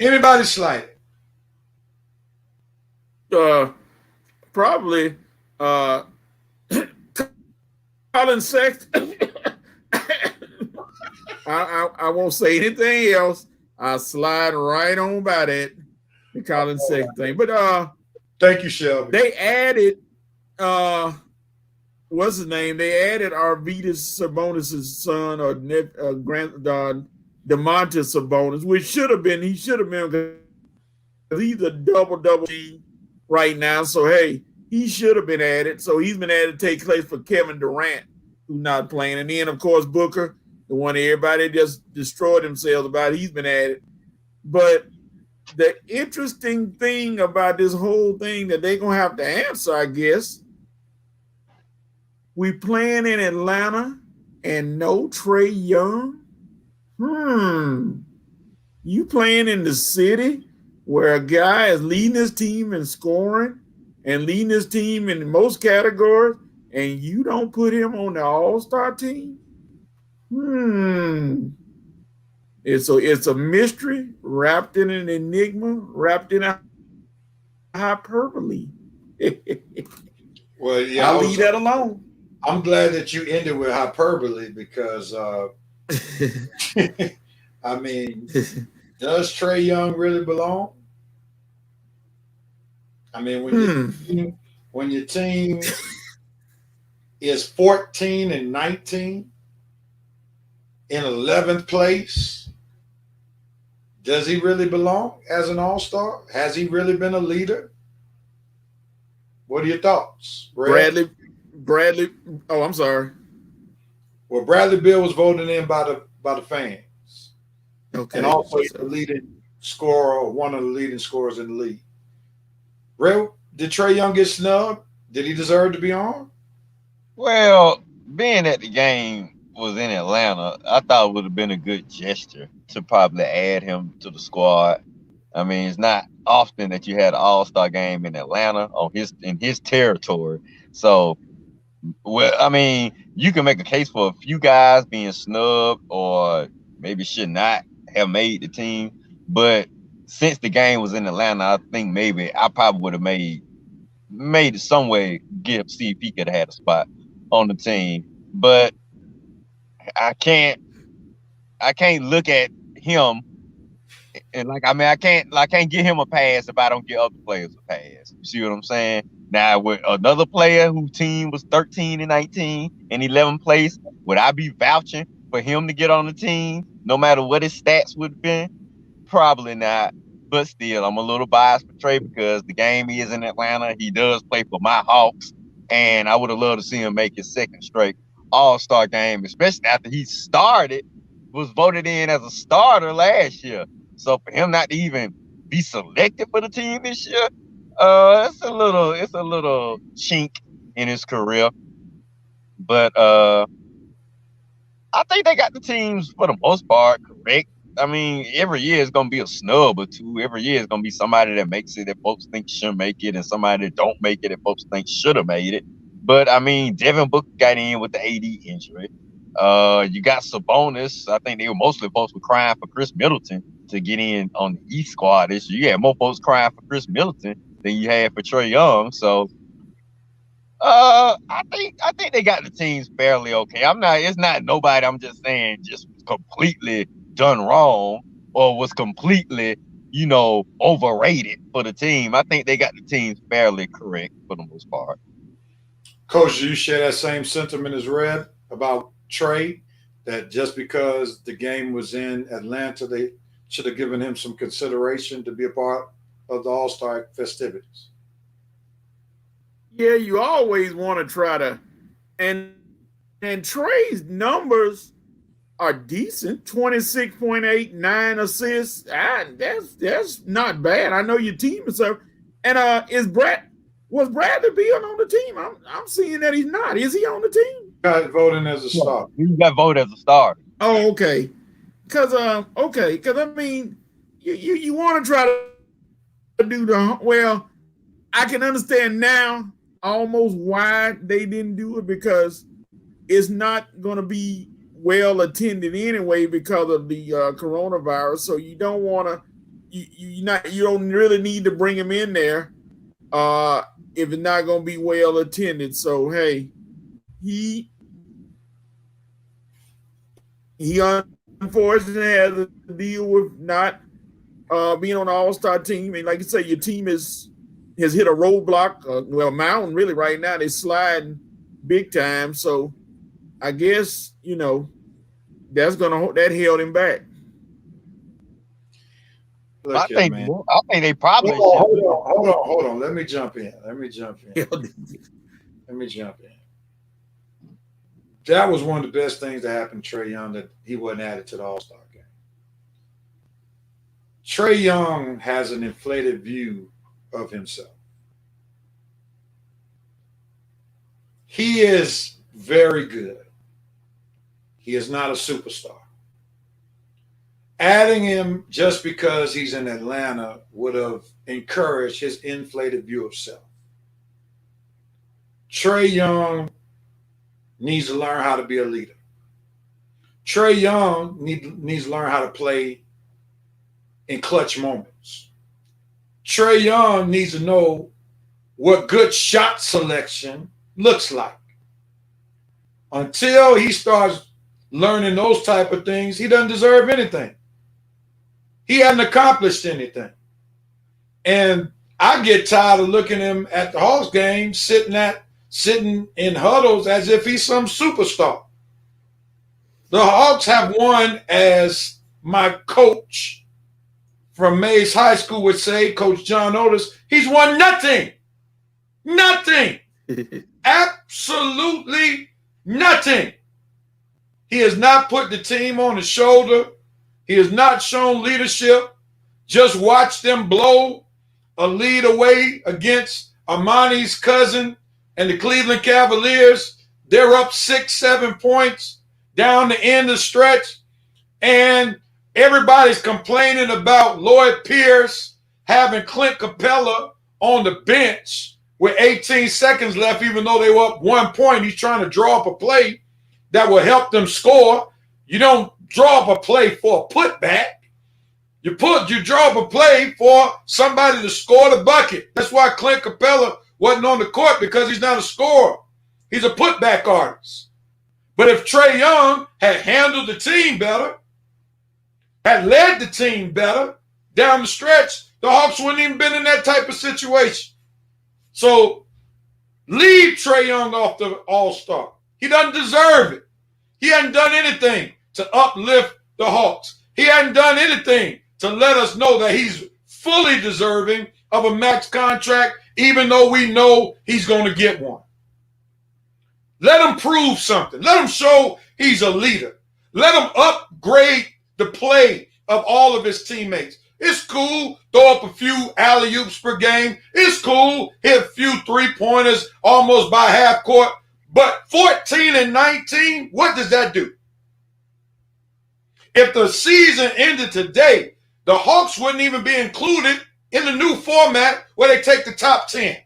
Anybody slighted?
Probably Colin Sexton. I won't say anything else. I'll slide right on by that, the Colin Sexton thing. But
thank you, Shelby.
They added what's his name? They added Arvydas Sabonis' son or Demontis Sabonis, which he should have been because he's a double team right now. So hey, he should have been added. So he's been added to take place for Kevin Durant, who's not playing. And then of course Booker, the one everybody just destroyed themselves about, he's been added. But the interesting thing about this whole thing that they're gonna have to answer, I guess, we playing in Atlanta and no Trae Young. You playing in the city where a guy is leading his team in scoring and leading his team in most categories, and you don't put him on the All-Star team? It's a mystery wrapped in an enigma, wrapped in a hyperbole.
Well, yeah,
I'll leave that alone.
I'm glad that you ended with hyperbole because, I mean, does Trae Young really belong? I mean, when your team is 14 and 19 in 11th place, does he really belong as an all-star? Has he really been a leader? What are your thoughts,
Bradley? Oh, I'm sorry.
Well, Bradley Beal was voted in by the fans.
Okay.
And also the leading scorer, one of the leading scorers in the league. Real, did Trae Young get snubbed? Did he deserve to be on?
Well, being at the game was in Atlanta, I thought it would have been a good gesture to probably add him to the squad. I mean, it's not often that you had an all-star game in Atlanta in his territory. So, well, I mean, you can make a case for a few guys being snubbed or maybe should not have made the team. But since the game was in Atlanta, I think maybe I probably would have made it some way, see if he could have had a spot on the team. But I can't look at him and I can't give him a pass if I don't give other players a pass. You see what I'm saying? Now with another player whose team was 13 and 19 in 11th place, would I be vouching for him to get on the team no matter what his stats would have been? Probably not. But still, I'm a little biased for Trae because the game is in Atlanta. He does play for my Hawks, and I would have loved to see him make his second straight All-Star game, especially after he was voted in as a starter last year. So for him not to even be selected for the team this year, it's a little chink in his career. But I think they got the teams for the most part correct. I mean, every year is gonna be a snub or two. Every year is gonna be somebody that makes it that folks think should make it, and somebody that don't make it that folks think should have made it. But I mean, Devin Booker got in with the AD injury. You got Sabonis. I think they were mostly folks were crying for Chris Middleton to get in on the East squad this year. You had more folks crying for Chris Middleton than you had for Trae Young. So I think they got the teams fairly okay. It's not nobody I'm just saying just completely done wrong or was completely, overrated for the team. I think they got the teams fairly correct for the most part.
Coach, do you share that same sentiment as Red about Trae, that just because the game was in Atlanta, they should have given him some consideration to be a part of the All-Star festivities?
Yeah, you always want to try to, and Trae's numbers are decent. 26.8, 9 assists. That's not bad. I know your team is up. And was Bradley Beal on the team? I'm seeing that he's not. Is he on the team?
Got voting as a starter.
He got voted as a starter.
Oh, okay. Because I mean, you want to try to do I can understand now almost why they didn't do it, because it's not going to be well attended anyway because of the coronavirus. So you don't want to, you don't really need to bring him in there if it's not going to be well attended. So hey, he unfortunately has to deal with not being on the All-Star team. And like you say, your team has hit a roadblock, mountain really right now. They're sliding big time. So I guess, that held him back.
I
Look here,
think
man.
they probably should.
Hold on. Let me jump in. That was one of the best things that happened to Trae Young, that he wasn't added to the All-Star game. Trae Young has an inflated view of himself. He is very good. He is not a superstar. Adding him just because he's in Atlanta would have encouraged his inflated view of self. Trae Young needs to learn how to be a leader. Trae Young needs to learn how to play in clutch moments. Trae Young needs to know what good shot selection looks like. Until he starts learning those type of things, he doesn't deserve anything. He hasn't accomplished anything. And I get tired of looking at him at the Hawks game, sitting in huddles as if he's some superstar. The Hawks have won, as my coach from Mays High School would say, Coach John Otis, he's won nothing. Nothing. Absolutely nothing. He has not put the team on his shoulder. He has not shown leadership. Just watch them blow a lead away against Armani's cousin and the Cleveland Cavaliers. They're up 6-7 points down the end of the stretch. And everybody's complaining about Lloyd Pierce having Clint Capella on the bench with 18 seconds left, even though they were up 1 point. He's trying to draw up a play that will help them score. You don't draw up a play for a putback. You draw up a play for somebody to score the bucket. That's why Clint Capella wasn't on the court, because he's not a scorer. He's a putback artist. But if Trae Young had handled the team better, had led the team better down the stretch, the Hawks wouldn't even been in that type of situation. So leave Trae Young off the All-Star. He doesn't deserve it. He hasn't done anything to uplift the Hawks. He hasn't done anything to let us know that he's fully deserving of a max contract, even though we know he's going to get one. Let him prove something. Let him show he's a leader. Let him upgrade the play of all of his teammates. It's cool, throw up a few alley-oops per game. It's cool, hit a few three-pointers almost by half court. But 14 and 19, what does that do? If the season ended today, the Hawks wouldn't even be included in the new format where they take the top 10,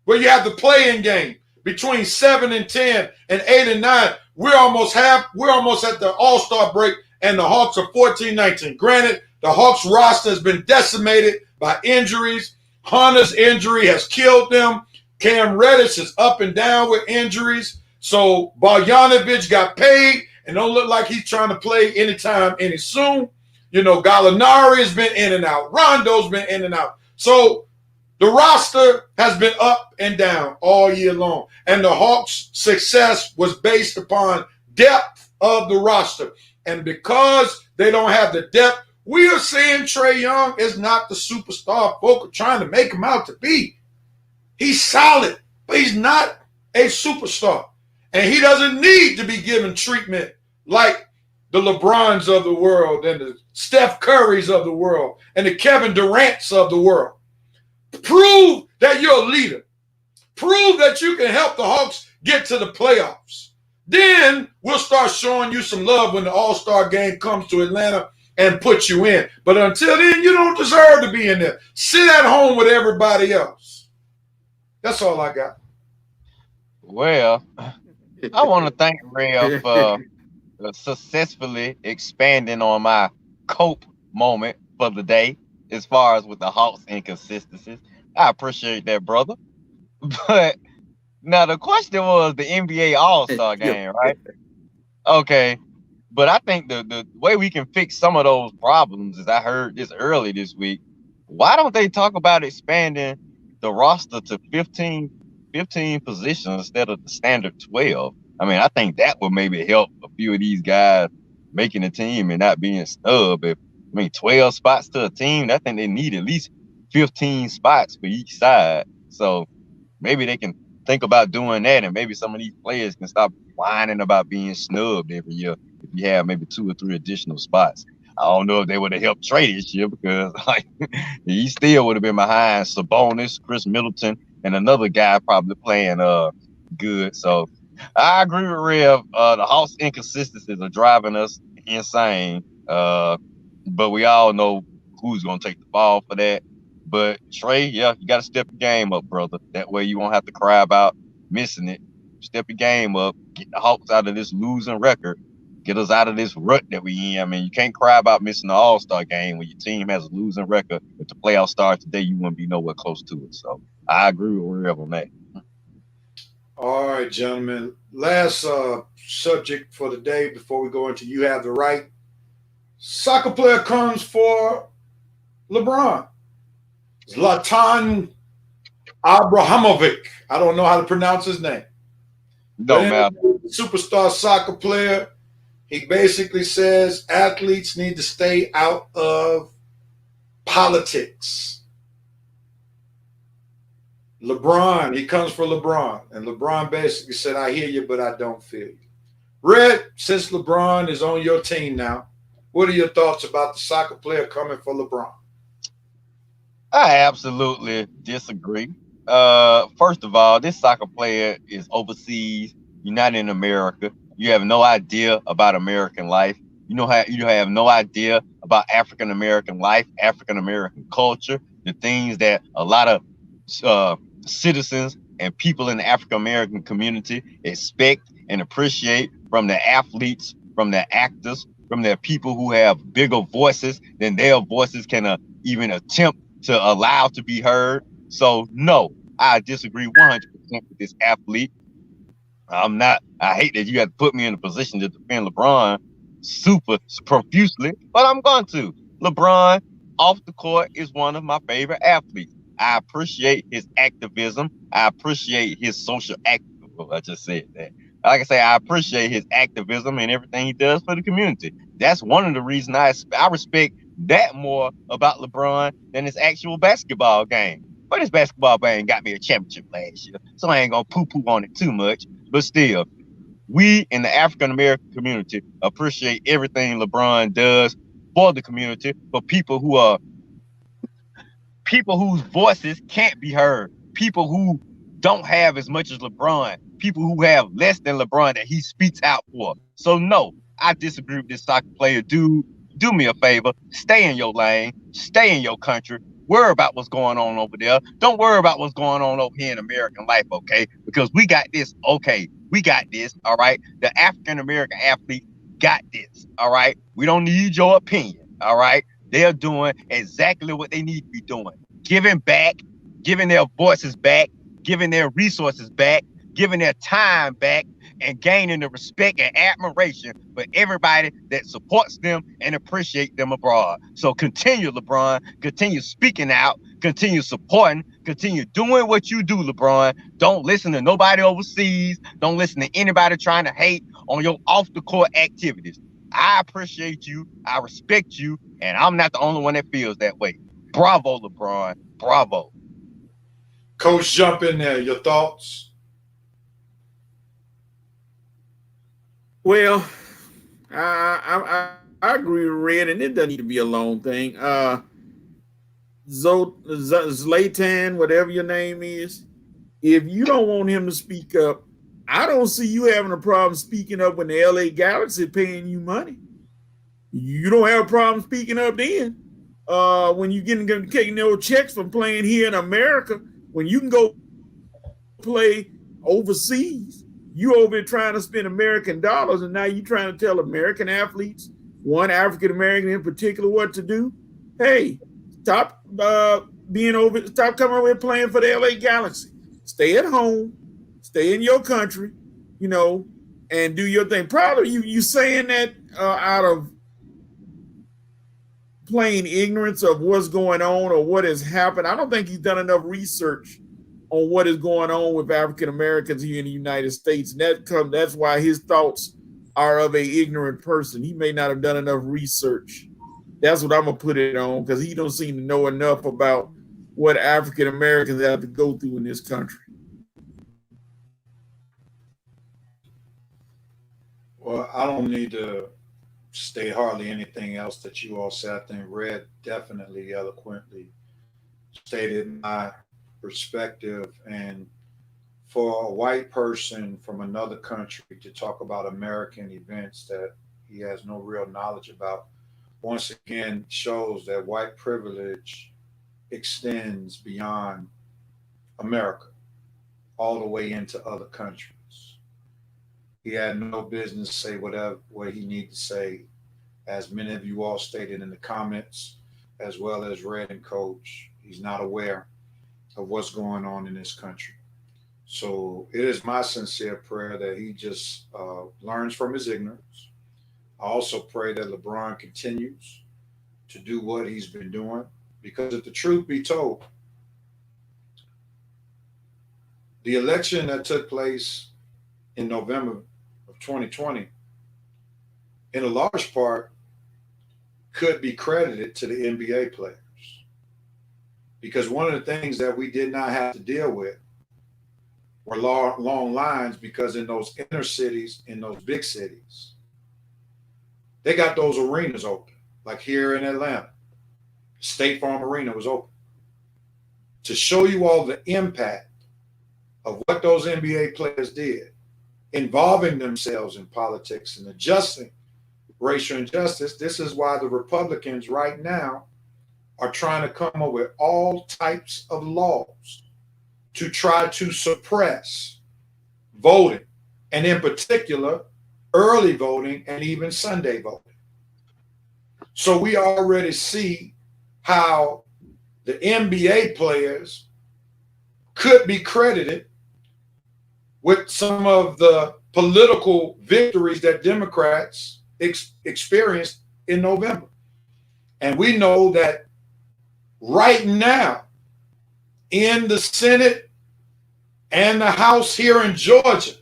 where you have the play-in game between 7 and 10 and 8 and 9. We're almost at the All-Star break, and the Hawks are 14-19. Granted, the Hawks roster has been decimated by injuries. Hunter's injury has killed them. Cam Reddish is up and down with injuries. So Bogdanovic got paid and don't look like he's trying to play anytime any soon. Gallinari has been in and out. Rondo's been in and out. So the roster has been up and down all year long. And the Hawks' success was based upon depth of the roster. And because they don't have the depth, we are saying Trae Young is not the superstar folk are trying to make him out to be. He's solid, but he's not a superstar. And he doesn't need to be given treatment like the LeBrons of the world and the Steph Currys of the world and the Kevin Durants of the world. Prove that you're a leader. Prove that you can help the Hawks get to the playoffs. Then we'll start showing you some love when the All-Star game comes to Atlanta and put you in. But until then, you don't deserve to be in there. Sit at home with everybody else. That's all I got.
Well, I want to thank Rev for successfully expanding on my cope moment for the day as far as with the Hawks inconsistencies. I appreciate that, brother. But now the question was the NBA All-Star game, right? Okay. But I think the way we can fix some of those problems is I heard this early this week. Why don't they talk about expanding the roster to 15 15 positions instead of the standard 12. I mean, I think that would maybe help a few of these guys making the team and not being snubbed. 12 spots to a team, I think they need at least 15 spots for each side. So maybe they can think about doing that, and maybe some of these players can stop whining about being snubbed every year if you have maybe 2 or 3 additional spots. I don't know if they would have helped Trey this year because like he still would have been behind Sabonis, Chris Middleton, and another guy probably playing good. So I agree with Rev. The Hawks' inconsistencies are driving us insane. But we all know who's gonna take the ball for that. But Trey, yeah, you got to step your game up, brother. That way you won't have to cry about missing it. Step your game up. Get the Hawks out of this losing record. Get us out of this rut that we in. I mean, you can't cry about missing the All-Star game when your team has a losing record. If the playoffs start today, you wouldn't be nowhere close to it. So I agree with Rev on that.
All right, gentlemen. Last subject for the day before we go into You Have the Right. Soccer player comes for LeBron. Zlatan Abrahamovic. I don't know how to pronounce his name.
No, man.
Superstar soccer player. He basically says athletes need to stay out of politics. LeBron, he comes for LeBron. And LeBron basically said, I hear you, but I don't feel you. Red, since LeBron is on your team now, what are your thoughts about the soccer player coming for LeBron?
I absolutely disagree. First of all, this soccer player is overseas. You're not in America. You have no idea about American life. You have no idea about African American life, African American culture, the things that a lot of citizens and people in the African American community expect and appreciate from their athletes, from their actors, from their people who have bigger voices than their voices can even attempt to allow to be heard. So no, I disagree 100% with this athlete. I hate that you have to put me in a position to defend LeBron super profusely, but I'm going to. LeBron off the court is one of my favorite athletes. I appreciate his activism. I appreciate his social activism. I just said that. Like I say, I appreciate his activism and everything he does for the community. That's one of the reasons I respect that more about LeBron than his actual basketball game. But his basketball game got me a championship last year, so I ain't gonna poo-poo on it too much. But still, we in the African American community appreciate everything LeBron does for the community, for people whose voices can't be heard, people who don't have as much as LeBron, people who have less than LeBron that he speaks out for. So no, I disagree with this soccer player. Dude, do me a favor, stay in your lane, stay in your country. Worry about what's going on over there. Don't worry about what's going on over here in American life, okay? Because we got this, okay? We got this, all right? The African American athlete got this, all right? We don't need your opinion, all right? They're doing exactly what they need to be doing. Giving back, giving their voices back, giving their resources back, giving their time back, and gaining the respect and admiration for everybody that supports them and appreciate them abroad. So continue, LeBron. Continue speaking out. Continue supporting. Continue doing what you do, LeBron. Don't listen to nobody overseas. Don't listen to anybody trying to hate on your off-the-court activities. I appreciate you. I respect you. And I'm not the only one that feels that way. Bravo, LeBron. Bravo.
Coach, jump in there. Your thoughts?
Well, I agree with Red, and it doesn't need to be a long thing. Zlatan, whatever your name is, if you don't want him to speak up, I don't see you having a problem speaking up when the LA Galaxy paying you money. You don't have a problem speaking up then. When you getting no checks from playing here in America, when you can go play overseas. You over here trying to spend American dollars, and now you trying to tell American athletes, one African American in particular, what to do. Hey, stop coming over here playing for the LA Galaxy. Stay at home, stay in your country, and do your thing. Probably you saying that out of plain ignorance of what's going on or what has happened. I don't think he's done enough research on what is going on with African Americans here in the United States. And that's why his thoughts are of an ignorant person. He may not have done enough research. That's what I'm gonna put it on, because he don't seem to know enough about what African Americans have to go through in this country.
Well, I don't need to state hardly anything else that you all said. I think Red definitely eloquently stated my perspective. And for a white person from another country to talk about American events that he has no real knowledge about, once again shows that white privilege extends beyond America all the way into other countries. He had no business to say whatever what he needed to say, as many of you all stated in the comments, as well as Red and Coach. He's not aware of what's going on in this country. So it is my sincere prayer that he just learns from his ignorance. I also pray that LeBron continues to do what he's been doing, because if the truth be told, the election that took place in November of 2020, in a large part, could be credited to the NBA players. Because one of the things that we did not have to deal with were long lines, because in those inner cities, in those big cities, they got those arenas open. Like here in Atlanta, State Farm Arena was open. To show you all the impact of what those NBA players did, involving themselves in politics and adjusting racial injustice. This is why the Republicans right now are trying to come up with all types of laws to try to suppress voting, and in particular, early voting and even Sunday voting. So we already see how the NBA players could be credited with some of the political victories that Democrats experienced in November. And we know that right now in the Senate and the House here in Georgia,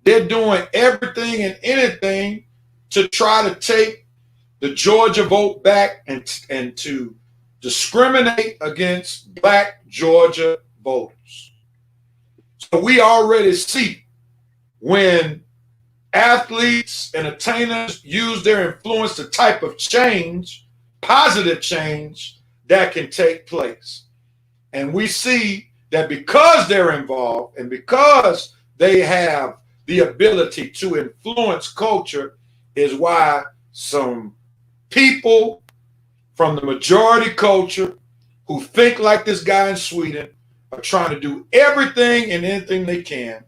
they're doing everything and anything to try to take the Georgia vote back and to discriminate against Black Georgia voters. So we already see when athletes and entertainers use their influence, the type of change, positive change, that can take place. And we see that because they're involved and because they have the ability to influence culture is why some people from the majority culture who think like this guy in Sweden are trying to do everything and anything they can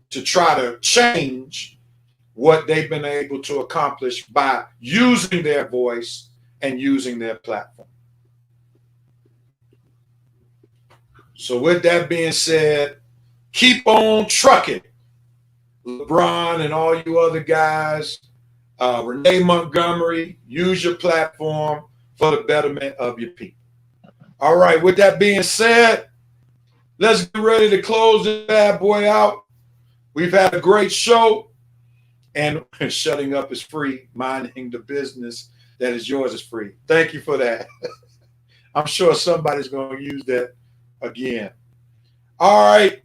to try to change what they've been able to accomplish by using their voice and using their platform. So with that being said, keep on trucking, LeBron and all you other guys. Renee Montgomery, use your platform for the betterment of your people. All right, with that being said, let's get ready to close this bad boy out. We've had a great show, and shutting up is free. Minding the business that is yours is free. Thank you for that. I'm sure somebody's going to use that again. All right,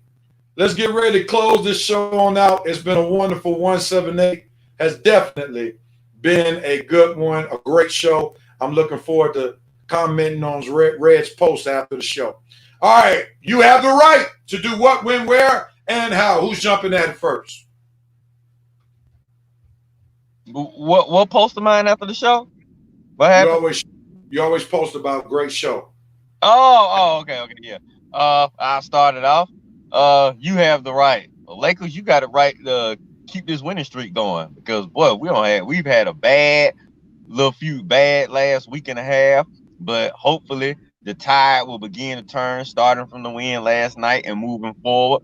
let's get ready to close this show on out. It's been a wonderful 178. Has definitely been a good one, a great show. I'm looking forward to commenting on Red's post after the show. All right, you have the right to do what, when, where, and how. Who's jumping at it first?
What post of mine after the show? What happened?
You always post about great show.
Okay, yeah. I started off. You have the right. Lakers, you got it right to keep this winning streak going, because boy, we've had a bad last week and a half, but hopefully the tide will begin to turn, starting from the win last night and moving forward.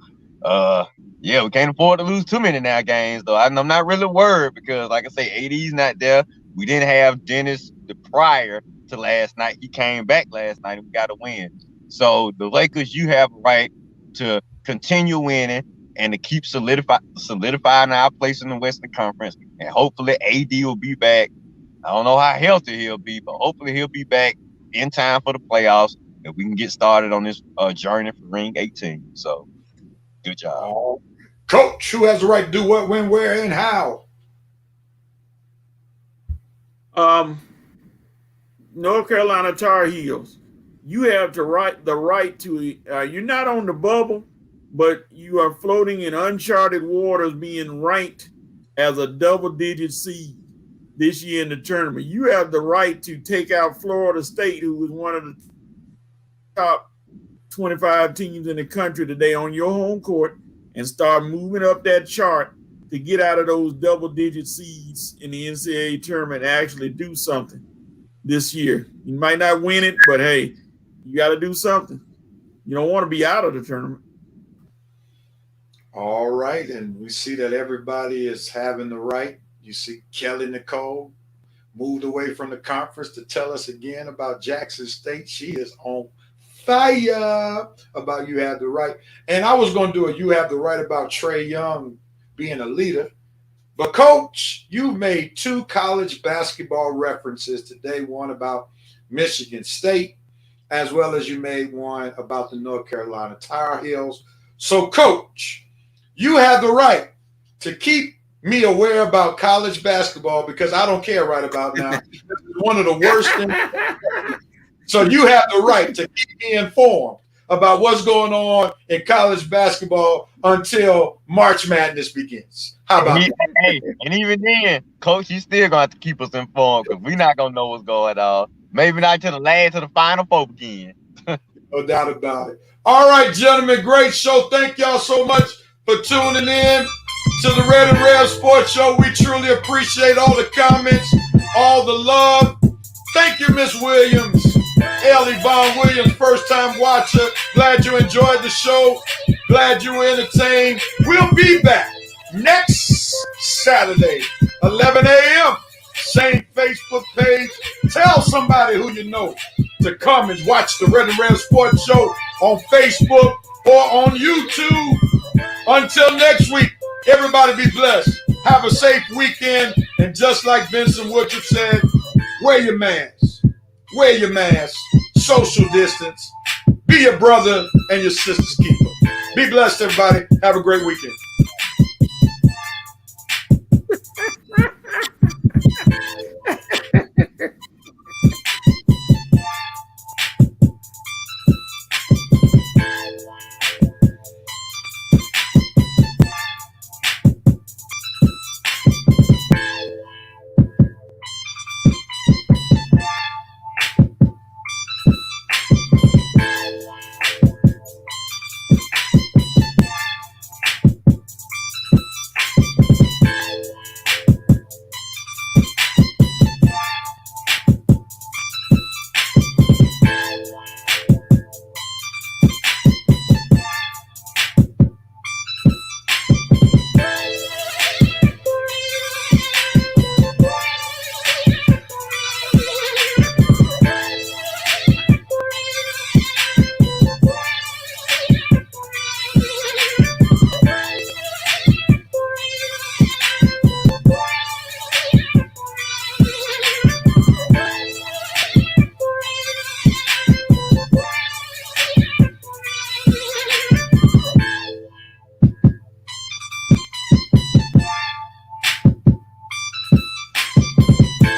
Yeah, we can't afford to lose too many now games, though. I'm not really worried because, like I say, AD's not there. We didn't have Dennis prior to last night. He came back last night and we got a win. So the Lakers, you have a right to continue winning and to keep solidifying our place in the Western Conference. And hopefully AD will be back. I don't know how healthy he'll be, but hopefully he'll be back in time for the playoffs and we can get started on this journey for Ring 18. So, good job.
Coach, who has the right to do what, when, where, and how?
North Carolina Tar Heels. You have the right to. You're not on the bubble, but you are floating in uncharted waters, being ranked as a double-digit seed this year in the tournament. You have the right to take out Florida State, who was one of the top 25 teams in the country today, on your home court, and start moving up that chart to get out of those double-digit seeds in the NCAA tournament and actually do something this year. You might not win it, but hey, you got to do something. You don't want to be out of the tournament.
All right, and we see that everybody is having the right. You see Kelly Nicole moved away from the conference to tell us again about Jackson State. She is on fire about you have the right. And I was going to do a you have the right about Trae Young being a leader. But, Coach, you made 2 college basketball references today, one about Michigan State, as well as you made one about the North Carolina Tar Heels. So, Coach, you have the right to keep me aware about college basketball because I don't care right about now. This is one of the worst things. So you have the right to keep me informed about what's going on in college basketball until March Madness begins. How about that?
Hey, and even then, Coach, you still gonna have to keep us informed because we're not gonna know what's going on. Maybe not till the Final Four begin.
No doubt about it. All right, gentlemen, great show. Thank y'all so much for tuning in to the Red and Red Sports Show. We truly appreciate all the comments, all the love. Thank you, Miss Williams. Ellie Vaughn Williams, first-time watcher. Glad you enjoyed the show. Glad you were entertained. We'll be back next Saturday, 11 a.m. Same Facebook page. Tell somebody who you know to come and watch the Red and Red Sports Show on Facebook or on YouTube. Until next week, everybody be blessed. Have a safe weekend. And just like Vincent Woodruff said, wear your mask. Wear your mask. Social distance. Be your brother and your sister's keeper. Be blessed, everybody. Have a great weekend.